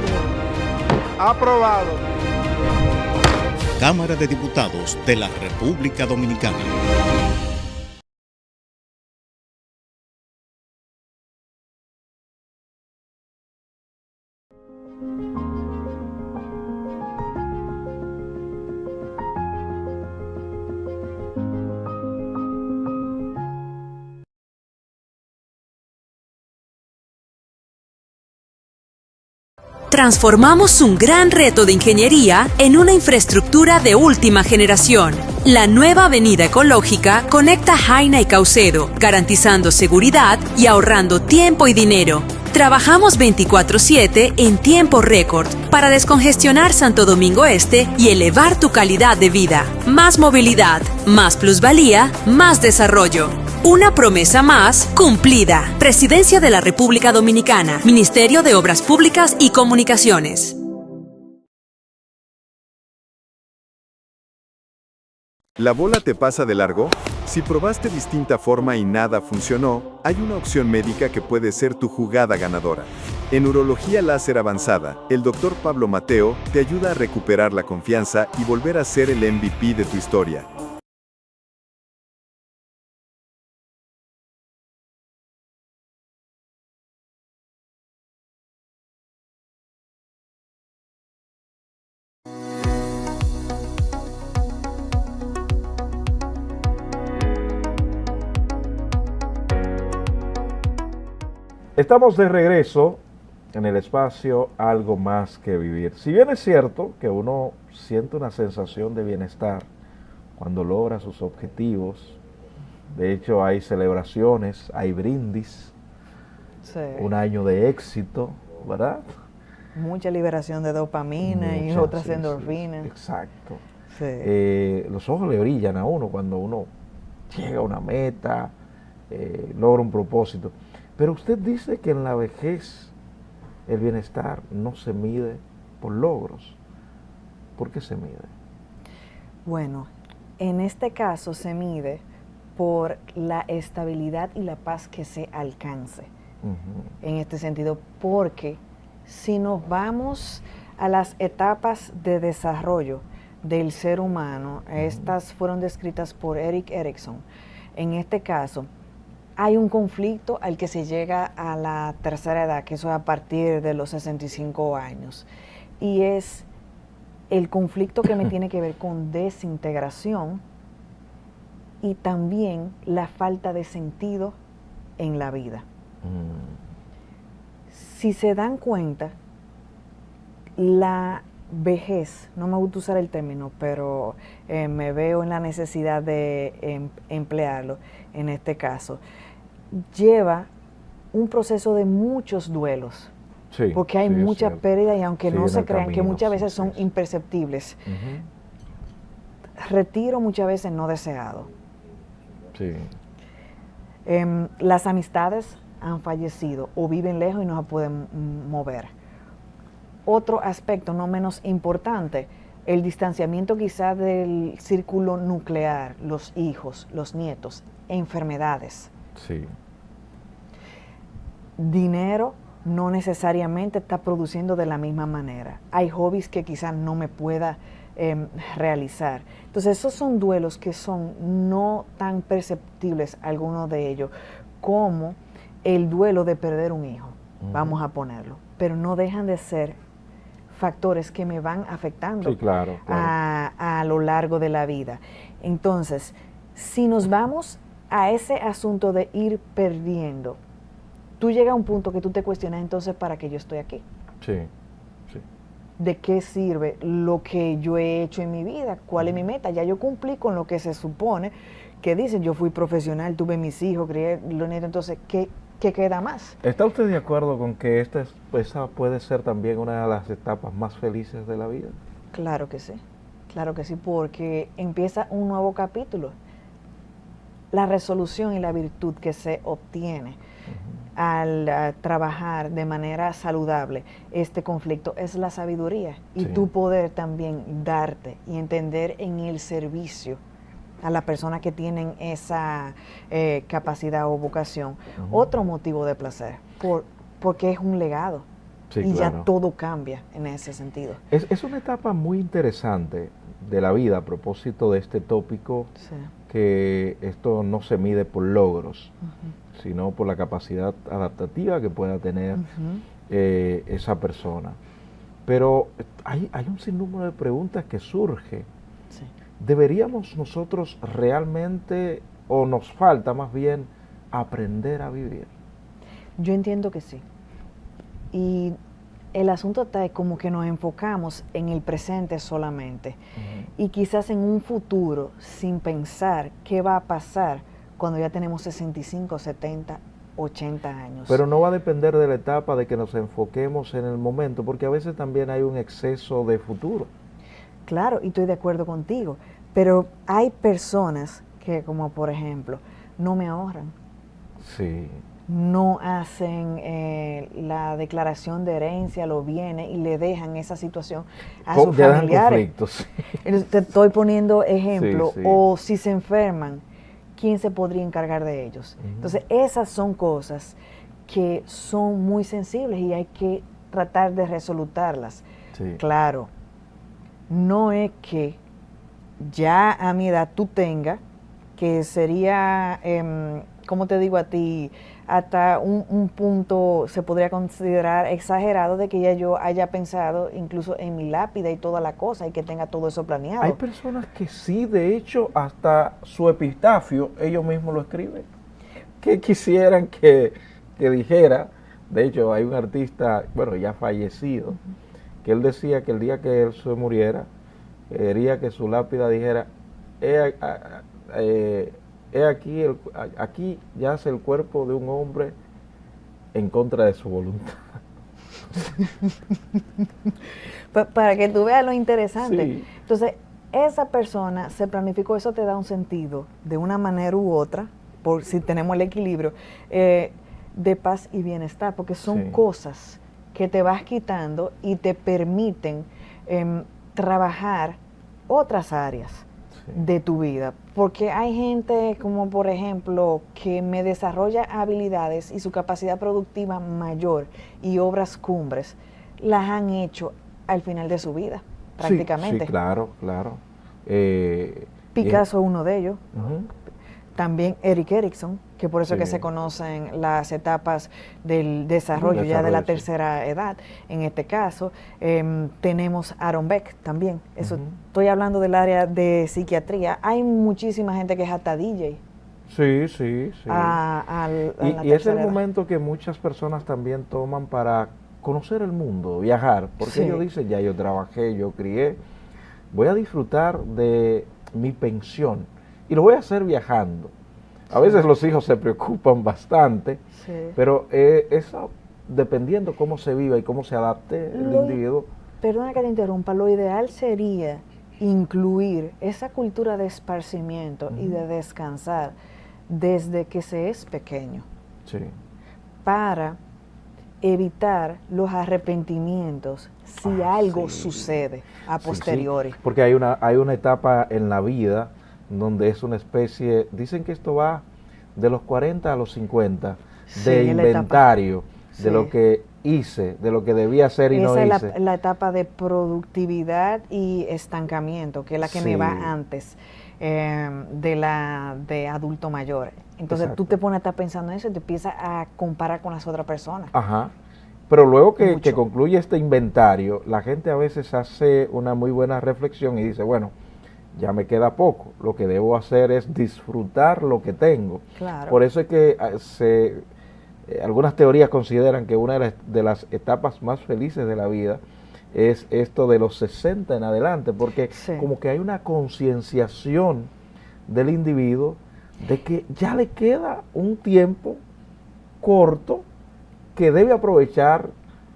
Aprobado. Cámara de Diputados de la República Dominicana. Transformamos un gran reto de ingeniería en una infraestructura de última generación. La nueva avenida ecológica conecta Jaina y Caucedo, garantizando seguridad y ahorrando tiempo y dinero. Trabajamos 24/7 en tiempo récord para descongestionar Santo Domingo Este y elevar tu calidad de vida. Más movilidad, más plusvalía, más desarrollo. Una promesa más cumplida. Presidencia de la República Dominicana, Ministerio de Obras Públicas y Comunicaciones. ¿La bola te pasa de largo? Si probaste distinta forma y nada funcionó, hay una opción médica que puede ser tu jugada ganadora. En Urología Láser Avanzada, el Dr. Pablo Mateo te ayuda a recuperar la confianza y volver a ser el MVP de tu historia. Estamos de regreso en el espacio Algo Más que Vivir. Si bien es cierto que uno siente una sensación de bienestar cuando logra sus objetivos, de hecho hay celebraciones, hay brindis, sí, un año de éxito, ¿verdad? Mucha liberación de dopamina y otras endorfinas. Sí, exacto. Sí. Los ojos le brillan a uno cuando uno llega a una meta, logra un propósito. Pero usted dice que en la vejez el bienestar no se mide por logros. ¿Por qué se mide? Bueno, en este caso se mide por la estabilidad y la paz que se alcance. En este sentido, porque si nos vamos a las etapas de desarrollo del ser humano, estas fueron descritas por Erik Erikson. En este caso, hay un conflicto al que se llega a la tercera edad, que eso es a partir de los 65 años, y es el conflicto que me tiene que ver con desintegración y también la falta de sentido en la vida. Si se dan cuenta, la vejez, no me gusta usar el término, pero me veo en la necesidad de emplearlo en este caso, lleva un proceso de muchos duelos, sí, porque hay mucha pérdida y aunque no se crean que muchas veces son imperceptibles, retiro muchas veces no deseado. Sí. Las amistades han fallecido o viven lejos y no se pueden mover. Otro aspecto no menos importante, el distanciamiento quizá del círculo nuclear, los hijos, los nietos, enfermedades. Sí. Dinero no necesariamente está produciendo de la misma manera. Hay hobbies que quizás no me pueda realizar. Entonces esos son duelos que son no tan perceptibles, algunos de ellos, como el duelo de perder un hijo, vamos a ponerlo, pero no dejan de ser factores que me van afectando Sí, claro. a lo largo de la vida. Entonces, si nos vamos a ese asunto de ir perdiendo, tú llegas a un punto que tú te cuestionas, entonces, ¿para qué yo estoy aquí? Sí, sí. ¿De qué sirve lo que yo he hecho en mi vida? ¿Cuál es mi meta? Ya yo cumplí con lo que se supone que dicen. Yo fui profesional, tuve mis hijos, crié los nietos, entonces, ¿qué queda más? ¿Está usted de acuerdo con que esa puede ser también una de las etapas más felices de la vida? Claro que sí, porque empieza un nuevo capítulo. La resolución y la virtud que se obtiene al trabajar de manera saludable este conflicto es la sabiduría y Sí. tú poder también darte y entender en el servicio a las personas que tienen esa capacidad o vocación, otro motivo de placer, porque es un legado. Sí, y claro. ya todo cambia en ese sentido. Es una etapa muy interesante de la vida a propósito de este tópico, Sí. que esto no se mide por logros, sino por la capacidad adaptativa que pueda tener esa persona. Pero hay un sinnúmero de preguntas que surge. Sí. ¿Deberíamos nosotros realmente, o nos falta más bien, aprender a vivir? Yo entiendo que sí. Y el asunto está como que nos enfocamos en el presente solamente. Y quizás en un futuro, sin pensar qué va a pasar cuando ya tenemos 65, 70, 80 años. Pero no va a depender de la etapa de que nos enfoquemos en el momento, porque a veces también hay un exceso de futuro. Claro, y estoy de acuerdo contigo. Pero hay personas que, como por ejemplo, no me ahorran. Sí. No hacen la declaración de herencia, lo viene y le dejan esa situación a sus Ya dan familiares. conflictos. Entonces, te estoy poniendo ejemplo, Sí, sí. o si se enferman, ¿quién se podría encargar de ellos? Entonces, esas son cosas que son muy sensibles y hay que tratar de resolutarlas. Sí. Claro, no es que ya a mi edad tú tengas, que sería, ¿cómo te digo a ti? Hasta un punto se podría considerar exagerado de que ya yo haya pensado incluso en mi lápida y toda la cosa y que tenga todo eso planeado. Hay personas que sí, de hecho, hasta su epitafio ellos mismos lo escriben. Que quisieran que dijera, de hecho hay un artista, bueno, ya fallecido, que él decía que el día que él se muriera, quería que su lápida dijera, aquí yace el cuerpo de un hombre en contra de su voluntad. Para que tú veas lo interesante. Sí. Entonces, esa persona se planificó, eso te da un sentido, de una manera u otra, por si tenemos el equilibrio, de paz y bienestar, porque son Sí. cosas que te vas quitando y te permiten trabajar otras áreas Sí. de tu vida, porque hay gente como por ejemplo que me desarrolla habilidades y su capacidad productiva mayor y obras cumbres las han hecho al final de su vida prácticamente. Sí, claro, claro. Picasso es uno de ellos. Ujú. También Eric Erickson, que por eso es que Sí. se conocen las etapas del desarrollo ya de la sí. tercera edad. En este caso, tenemos Aaron Beck también. Eso, Ujú. estoy hablando del área de psiquiatría. Hay muchísima gente que es hasta DJ. Sí, sí, sí. A la Y es el tercera edad. momento que muchas personas también toman para conocer el mundo, viajar, porque Sí. ellos dicen, ya yo trabajé, yo crié, voy a disfrutar de mi pensión y lo voy a hacer viajando. A veces los hijos se preocupan bastante, Sí. pero eso, dependiendo cómo se viva y cómo se adapte el Lo- individuo, Perdona que te interrumpa, lo ideal sería incluir esa cultura de esparcimiento y de descansar desde que se es pequeño, sí, para evitar los arrepentimientos si algo sí. sucede a sí, posteriori. sí, porque hay una etapa en la vida donde es una especie, dicen que esto va de los 40 a los 50, Sí, de es la etapa. inventario, Sí. de lo que hice, de lo que debía hacer y no Esa hice. es la etapa de productividad y estancamiento, que es la que me Sí. va antes de adulto mayor. Entonces tú Exacto. te pones a estar pensando en eso y te empiezas a comparar con las otras personas. Ajá. Pero luego que Mucho. concluye este inventario, la gente a veces hace una muy buena reflexión y dice, bueno, ya me queda poco, lo que debo hacer es disfrutar lo que tengo. Claro. Por eso es que algunas teorías consideran que una de las etapas más felices de la vida es esto de los 60 en adelante, porque Sí. como que hay una concienciación del individuo de que ya le queda un tiempo corto que debe aprovechar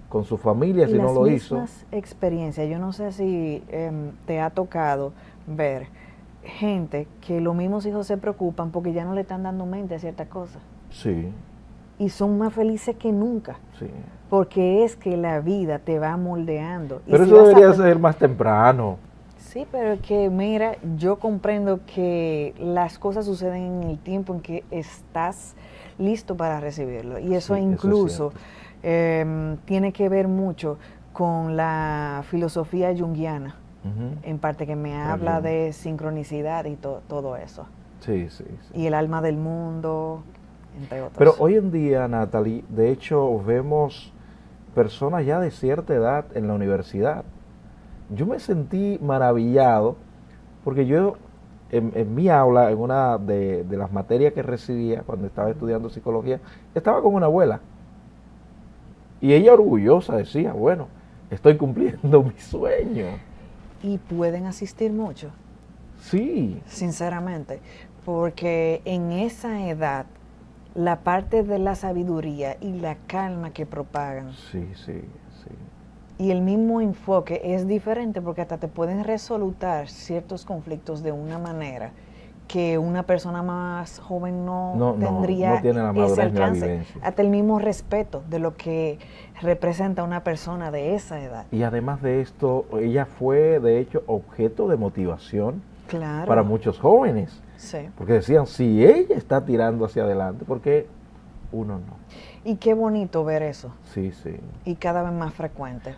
con su familia Y si no las lo hizo. mismas experiencias, yo no sé si te ha tocado ver gente que los mismos hijos se preocupan porque ya no le están dando mente a ciertas cosas Sí, y son más felices que nunca, sí. porque es que la vida te va moldeando. Y Pero si eso vas a debería pen- ser más temprano. Sí, pero es que mira, yo comprendo que las cosas suceden en el tiempo en que estás listo para recibirlo. Y eso Sí, eso es incluso tiene que ver mucho con la filosofía junguiana, Ujú. en parte que me Con habla Jung. de sincronicidad y todo eso. Sí, sí, sí. Y el alma del mundo, entre otros. Pero hoy en día, Natalie, de hecho vemos personas ya de cierta edad en la universidad. Yo me sentí maravillado porque yo en mi aula, en una de las materias que recibía cuando estaba estudiando psicología, estaba con una abuela. Y ella orgullosa decía, bueno, estoy cumpliendo mi sueño. Y pueden asistir mucho, Sí, sinceramente, porque en esa edad la parte de la sabiduría y la calma que propagan sí, sí, sí. y el mismo enfoque es diferente porque hasta te pueden resolutar ciertos conflictos de una manera que una persona más joven no tendría no tiene la ese madurez ni la alcance, vivencia. hasta el mismo respeto de lo que representa una persona de esa edad. Y además de esto, ella fue de hecho objeto de motivación Claro. para muchos jóvenes. Sí. Porque decían, si ella está tirando hacia adelante, ¿por qué uno no? Y qué bonito ver eso, Sí, sí. y cada vez más frecuente.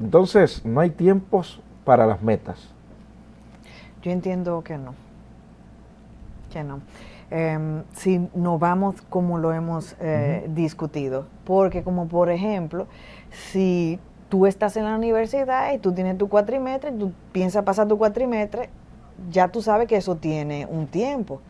Entonces, no hay tiempos para las metas. Yo entiendo que no. Que no. Si nos vamos como lo hemos discutido, porque como por ejemplo, si tú estás en la universidad y tú tienes tu cuatrimestre, tú piensas pasar tu cuatrimestre, ya tú sabes que eso tiene un tiempo.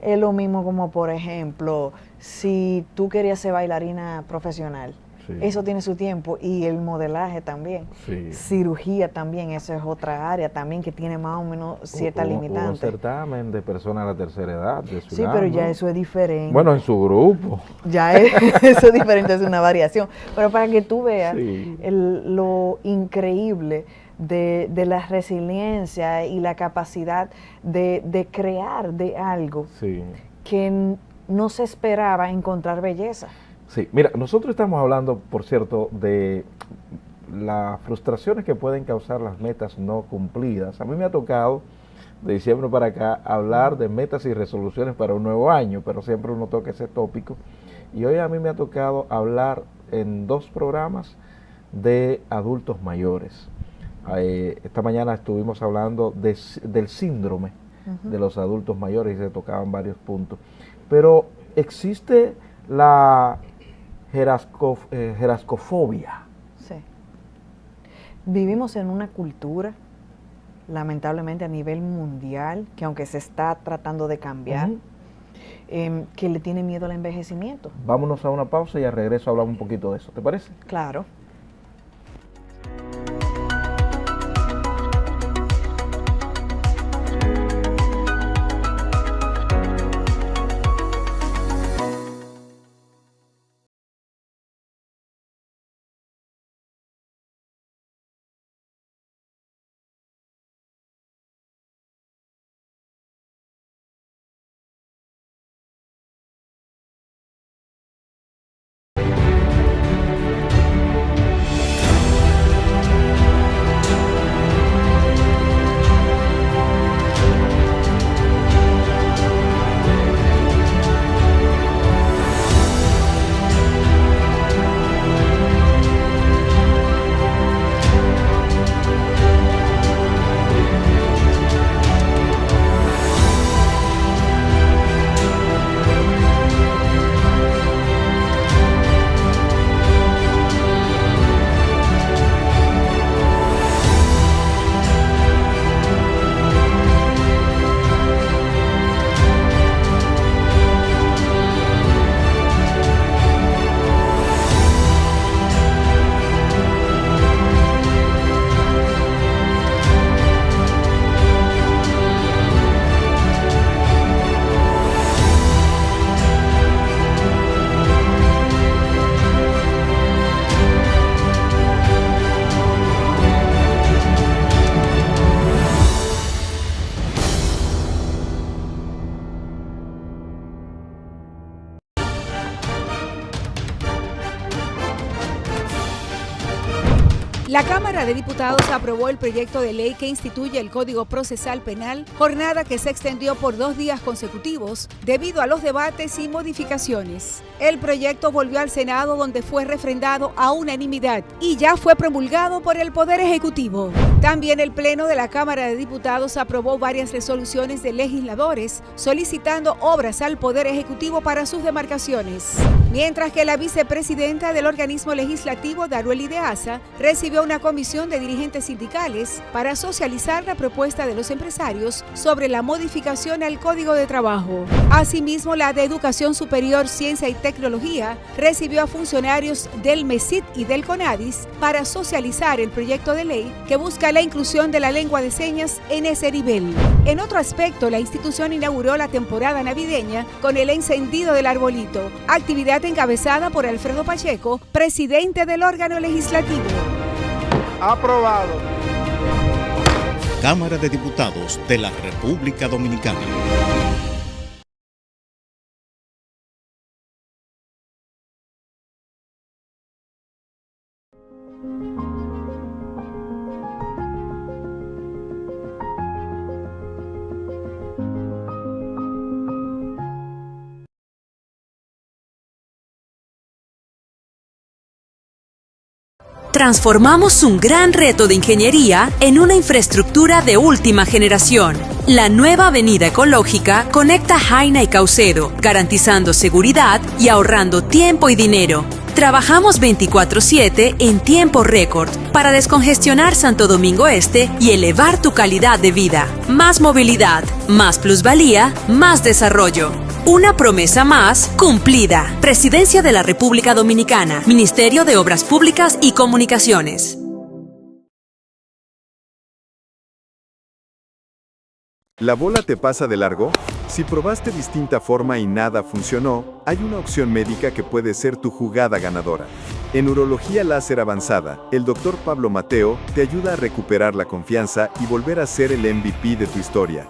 Es lo mismo como por ejemplo, si tú querías ser bailarina profesional, Sí. eso tiene su tiempo, y el modelaje también. Sí. Cirugía también, esa es otra área también que tiene más o menos cierta Hubo un limitante. certamen de personas de la tercera edad. De Sí, pero ya eso es diferente. Bueno, en su grupo. Ya eso es diferente, es una variación. Pero para que tú veas Sí. lo increíble de la resiliencia y la capacidad de crear de algo Sí. que no se esperaba encontrar belleza. Sí, mira, nosotros estamos hablando, por cierto, de las frustraciones que pueden causar las metas no cumplidas. A mí me ha tocado, de diciembre para acá, hablar de metas y resoluciones para un nuevo año, pero siempre uno toca ese tópico. Y hoy a mí me ha tocado hablar en 2 programas de adultos mayores. Esta mañana estuvimos hablando del síndrome de los adultos mayores y se tocaban varios puntos. Pero existe la gerascofobia. Sí. Vivimos en una cultura, lamentablemente a nivel mundial, que aunque se está tratando de cambiar, Ujú. Que le tiene miedo al envejecimiento. Vámonos a una pausa y al regreso hablamos un poquito de eso, ¿te parece? Claro. La Cámara de Diputados aprobó el proyecto de ley que instituye el Código Procesal Penal, jornada que se extendió por 2 días consecutivos debido a los debates y modificaciones. El proyecto volvió al Senado, donde fue refrendado a unanimidad y ya fue promulgado por el Poder Ejecutivo. También el Pleno de la Cámara de Diputados aprobó varias resoluciones de legisladores solicitando obras al Poder Ejecutivo para sus demarcaciones. Mientras que la vicepresidenta del organismo legislativo, Darueli de Asa, recibió una comisión de dirigentes sindicales para socializar la propuesta de los empresarios sobre la modificación al Código de Trabajo. Asimismo, la de Educación Superior, Ciencia y Tecnología recibió a funcionarios del MESIT y del CONADIS para socializar el proyecto de ley que busca la inclusión de la lengua de señas en ese nivel. En otro aspecto, la institución inauguró la temporada navideña con el encendido del arbolito, actividad encabezada por Alfredo Pacheco, presidente del órgano legislativo. Aprobado. Cámara de Diputados de la República Dominicana. Transformamos un gran reto de ingeniería en una infraestructura de última generación. La nueva avenida ecológica conecta Jaina y Caucedo, garantizando seguridad y ahorrando tiempo y dinero. Trabajamos 24/7 en tiempo récord para descongestionar Santo Domingo Este y elevar tu calidad de vida. Más movilidad, más plusvalía, más desarrollo. Una promesa más cumplida. Presidencia de la República Dominicana, Ministerio de Obras Públicas y Comunicaciones. ¿La bola te pasa de largo? Si probaste distinta forma y nada funcionó, hay una opción médica que puede ser tu jugada ganadora. En Urología Láser Avanzada, el Dr. Pablo Mateo te ayuda a recuperar la confianza y volver a ser el MVP de tu historia.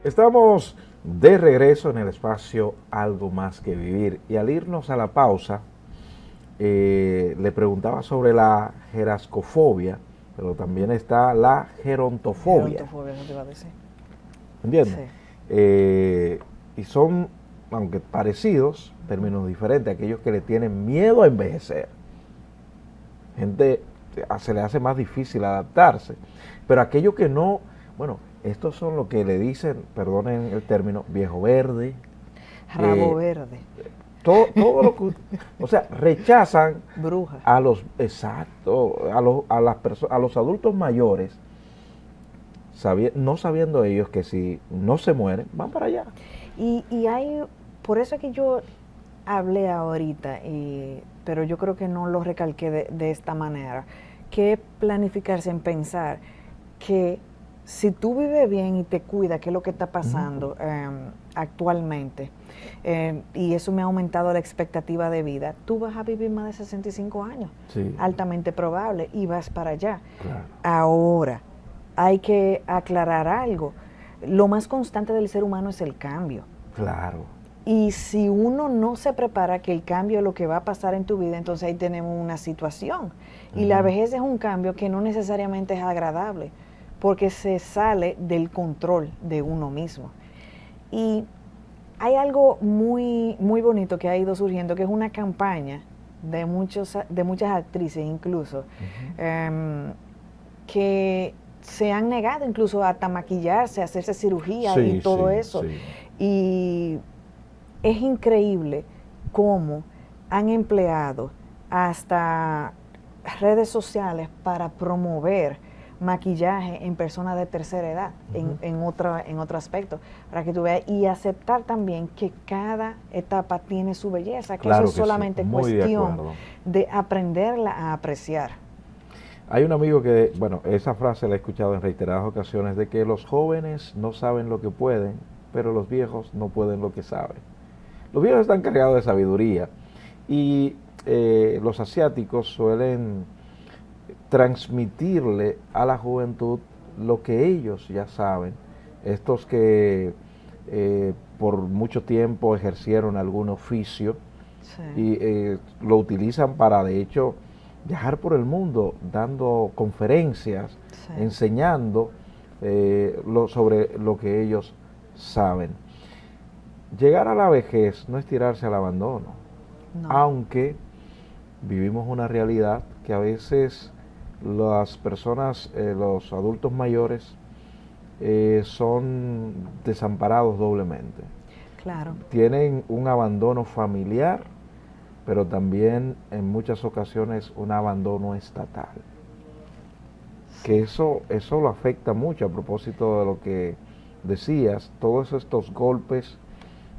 Estamos de regreso en el espacio Algo Más que Vivir, y al irnos a la pausa le preguntaba sobre la gerascofobia, pero también está la gerontofobia. Gerontofobia, no te iba a decir. ¿Entiendes? Sí. Y son, aunque parecidos, términos diferentes, aquellos que le tienen miedo a envejecer. Gente, se le hace más difícil adaptarse, pero aquellos que no, bueno, estos son lo que le dicen, perdonen el término, viejo verde. Rabo verde. Todo lo que, o sea, rechazan bruja a los, exacto, a los adultos mayores, no sabiendo ellos que si no se mueren, van para allá. Y hay, por eso es que yo hablé ahorita, pero yo creo que no lo recalqué de esta manera, que es planificarse en pensar que si tú vives bien y te cuidas, que es lo que está pasando actualmente, y eso me ha aumentado la expectativa de vida, tú vas a vivir más de 65 años, sí, altamente probable, y vas para allá. Claro. Ahora, hay que aclarar algo, lo más constante del ser humano es el cambio. Claro. Y si uno no se prepara que el cambio es lo que va a pasar en tu vida, entonces ahí tenemos una situación. Y la vejez es un cambio que no necesariamente es agradable, porque se sale del control de uno mismo. Y hay algo muy, muy bonito que ha ido surgiendo, que es una campaña de muchas actrices incluso, que se han negado incluso hasta maquillarse, a hacerse cirugía y todo eso. Sí. Y es increíble cómo han empleado hasta redes sociales para promover maquillaje en personas de tercera edad, en otro aspecto, para que tú veas, y aceptar también que cada etapa tiene su belleza, que Claro eso es que sí, solamente muy de cuestión acuerdo. de aprenderla a apreciar. Hay un amigo que, bueno, esa frase la he escuchado en reiteradas ocasiones, de que los jóvenes no saben lo que pueden, pero los viejos no pueden lo que saben. Los viejos están cargados de sabiduría y los asiáticos suelen transmitirle a la juventud lo que ellos ya saben. Estos que por mucho tiempo ejercieron algún oficio y lo utilizan para, de hecho, viajar por el mundo dando conferencias, enseñando sobre lo que ellos saben. Llegar a la vejez no es tirarse al abandono, aunque vivimos una realidad que a veces las personas, los adultos mayores, son desamparados doblemente. Claro. Tienen un abandono familiar, pero también en muchas ocasiones un abandono estatal. Que eso lo afecta mucho, a propósito de lo que decías, todos estos golpes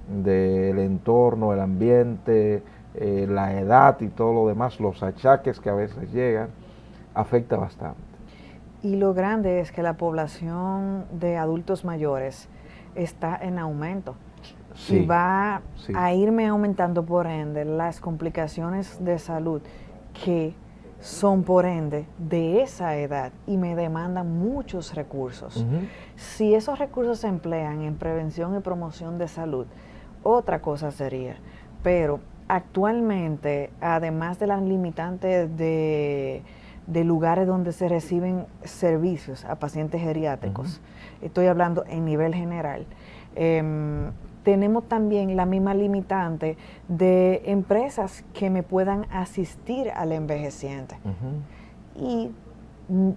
del entorno, el ambiente, la edad y todo lo demás, los achaques que a veces llegan, afecta bastante. Y lo grande es que la población de adultos mayores está en aumento. Sí, y va sí. a irme aumentando, por ende, las complicaciones de salud que son, por ende, de esa edad y me demandan muchos recursos. Si esos recursos se emplean en prevención y promoción de salud, otra cosa sería. Pero actualmente, además de las limitantes de lugares donde se reciben servicios a pacientes geriátricos, estoy hablando en nivel general, tenemos también la misma limitante de empresas que me puedan asistir al envejeciente. Y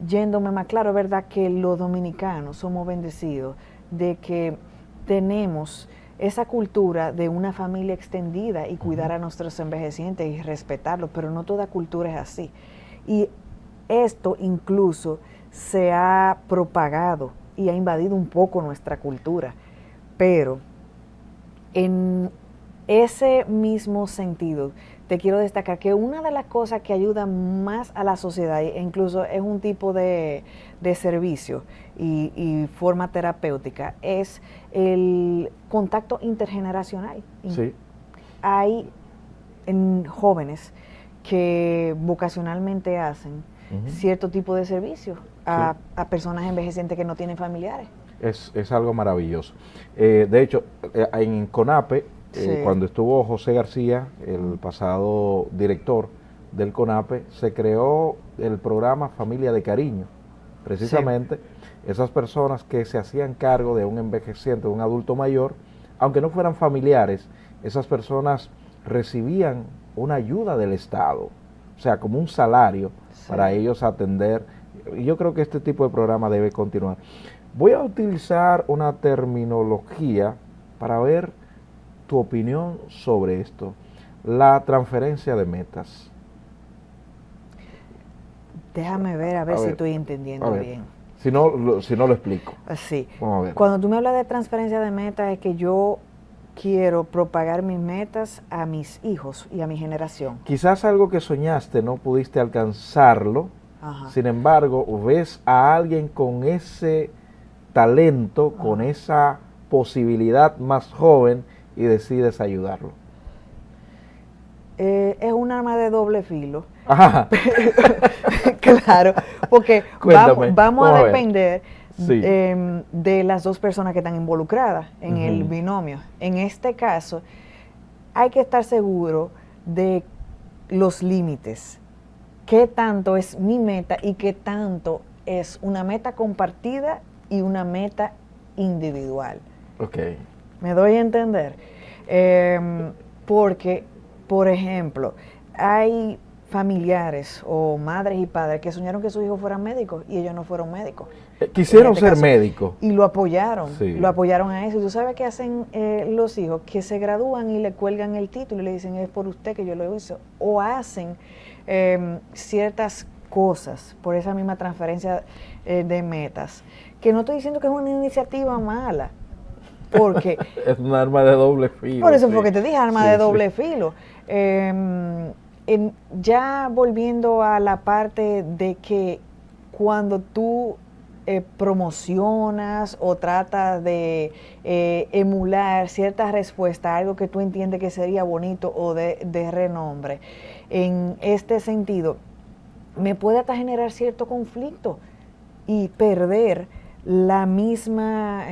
yéndome más claro, es verdad que los dominicanos somos bendecidos de que tenemos esa cultura de una familia extendida y cuidar a nuestros envejecientes y respetarlos, pero no toda cultura es así. Y esto incluso se ha propagado y ha invadido un poco nuestra cultura, pero en ese mismo sentido, te quiero destacar que una de las cosas que ayuda más a la sociedad, e incluso es un tipo de servicio y forma terapéutica, es el contacto intergeneracional. Sí. Hay jóvenes que vocacionalmente hacen cierto tipo de servicio a personas envejecientes que no tienen familiares. Es algo maravilloso. De hecho, en CONAPE, cuando estuvo José García, el pasado director del CONAPE, se creó el programa Familia de Cariño. Precisamente esas personas que se hacían cargo de un envejeciente, de un adulto mayor, aunque no fueran familiares, esas personas recibían una ayuda del Estado, o sea, como un salario para ellos atender. Y yo creo que este tipo de programa debe continuar. Voy a utilizar una terminología para ver tu opinión sobre esto. La transferencia de metas. Déjame ver a ver si estoy entendiendo bien. Si no lo explico. Sí. Vamos a ver. Cuando tú me hablas de transferencia de metas es que yo quiero propagar mis metas a mis hijos y a mi generación. Quizás algo que soñaste no pudiste alcanzarlo. Sin embargo, ves a alguien con ese talento, con esa posibilidad más joven y decides ayudarlo. Es un arma de doble filo. Ajá. Claro, porque vamos a depender Sí. De las dos personas que están involucradas en el binomio. En este caso, hay que estar seguro de los límites. ¿Qué tanto es mi meta y qué tanto es una meta compartida y una meta individual? Ok. ¿Me doy a entender? Porque, por ejemplo, hay familiares o madres y padres que soñaron que sus hijos fueran médicos y ellos no fueron médicos. Quisieron ser médicos. Y lo apoyaron, Sí. lo apoyaron a eso. ¿Y tú sabes qué hacen los hijos? Que se gradúan y le cuelgan el título y le dicen, es por usted que yo lo hice. O hacen ciertas cosas por esa misma transferencia de metas, que no estoy diciendo que es una iniciativa mala, porque es un arma de doble filo. por eso fue que te dije, arma de doble filo. Ya volviendo a la parte de que cuando tú promocionas o tratas de emular cierta respuesta a algo que tú entiendes que sería bonito o de renombre, en este sentido, me puede hasta generar cierto conflicto y perder la misma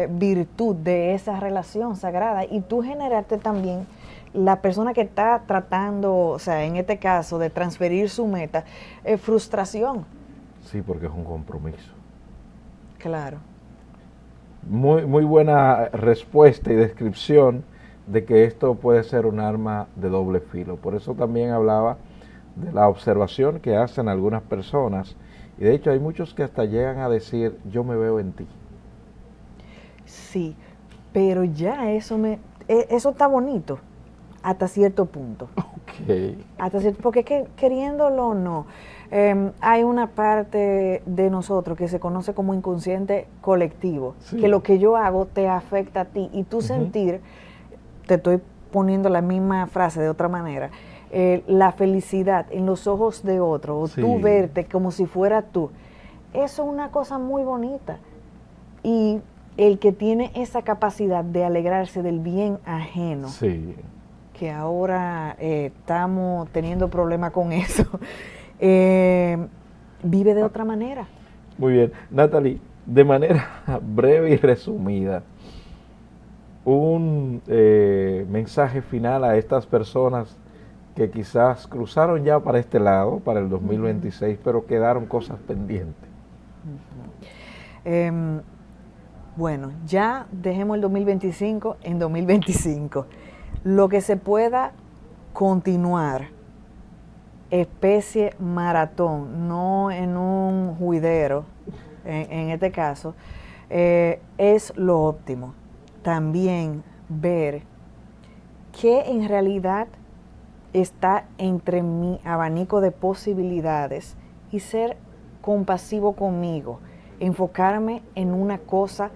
virtud de esa relación sagrada, y tú generarte también la persona que está tratando, o sea, en este caso, de transferir su meta, frustración. Sí, porque es un compromiso. Claro. Muy buena respuesta y descripción de que esto puede ser un arma de doble filo. Por eso también hablaba de la observación que hacen algunas personas, y de hecho hay muchos que hasta llegan a decir, yo me veo en ti. Sí, pero ya eso está bonito hasta cierto punto. Okay. Porque es que queriéndolo o no, hay una parte de nosotros que se conoce como inconsciente colectivo, sí, que lo que yo hago te afecta a ti, y tú sentir, te estoy poniendo la misma frase de otra manera, la felicidad en los ojos de otro, o tú verte como si fuera tú, eso es una cosa muy bonita. Y el que tiene esa capacidad de alegrarse del bien ajeno, que ahora estamos teniendo problemas con eso, vive de otra manera. Muy bien. Natalie, de manera breve y resumida, un mensaje final a estas personas que quizás cruzaron ya para este lado, para el 2026, pero quedaron cosas pendientes. Bueno, ya dejemos el 2025 en 2025. Lo que se pueda continuar, especie maratón, no en un juidero, en este caso, es lo óptimo. También ver qué en realidad está entre mi abanico de posibilidades y ser compasivo conmigo, enfocarme en una cosa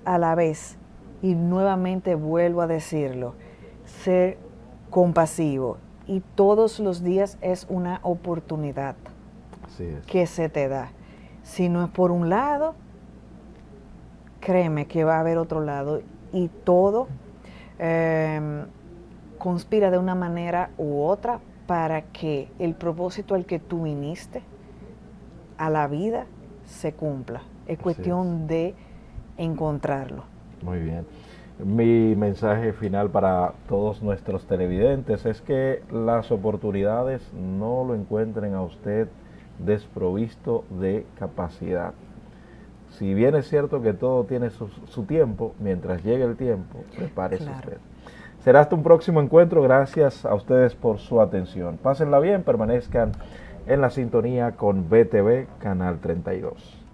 a la vez, y nuevamente vuelvo a decirlo, ser compasivo, y todos los días es una oportunidad que se te da. Si no es por un lado, créeme que va a haber otro lado, y todo conspira de una manera u otra para que el propósito al que tú viniste a la vida se cumpla. Es cuestión de encontrarlo. Muy bien. Mi mensaje final para todos nuestros televidentes es que las oportunidades no lo encuentren a usted desprovisto de capacidad. Si bien es cierto que todo tiene su tiempo, mientras llegue el tiempo, prepárese usted. Será hasta un próximo encuentro. Gracias a ustedes por su atención. Pásenla bien, permanezcan en la sintonía con BTV Canal 32.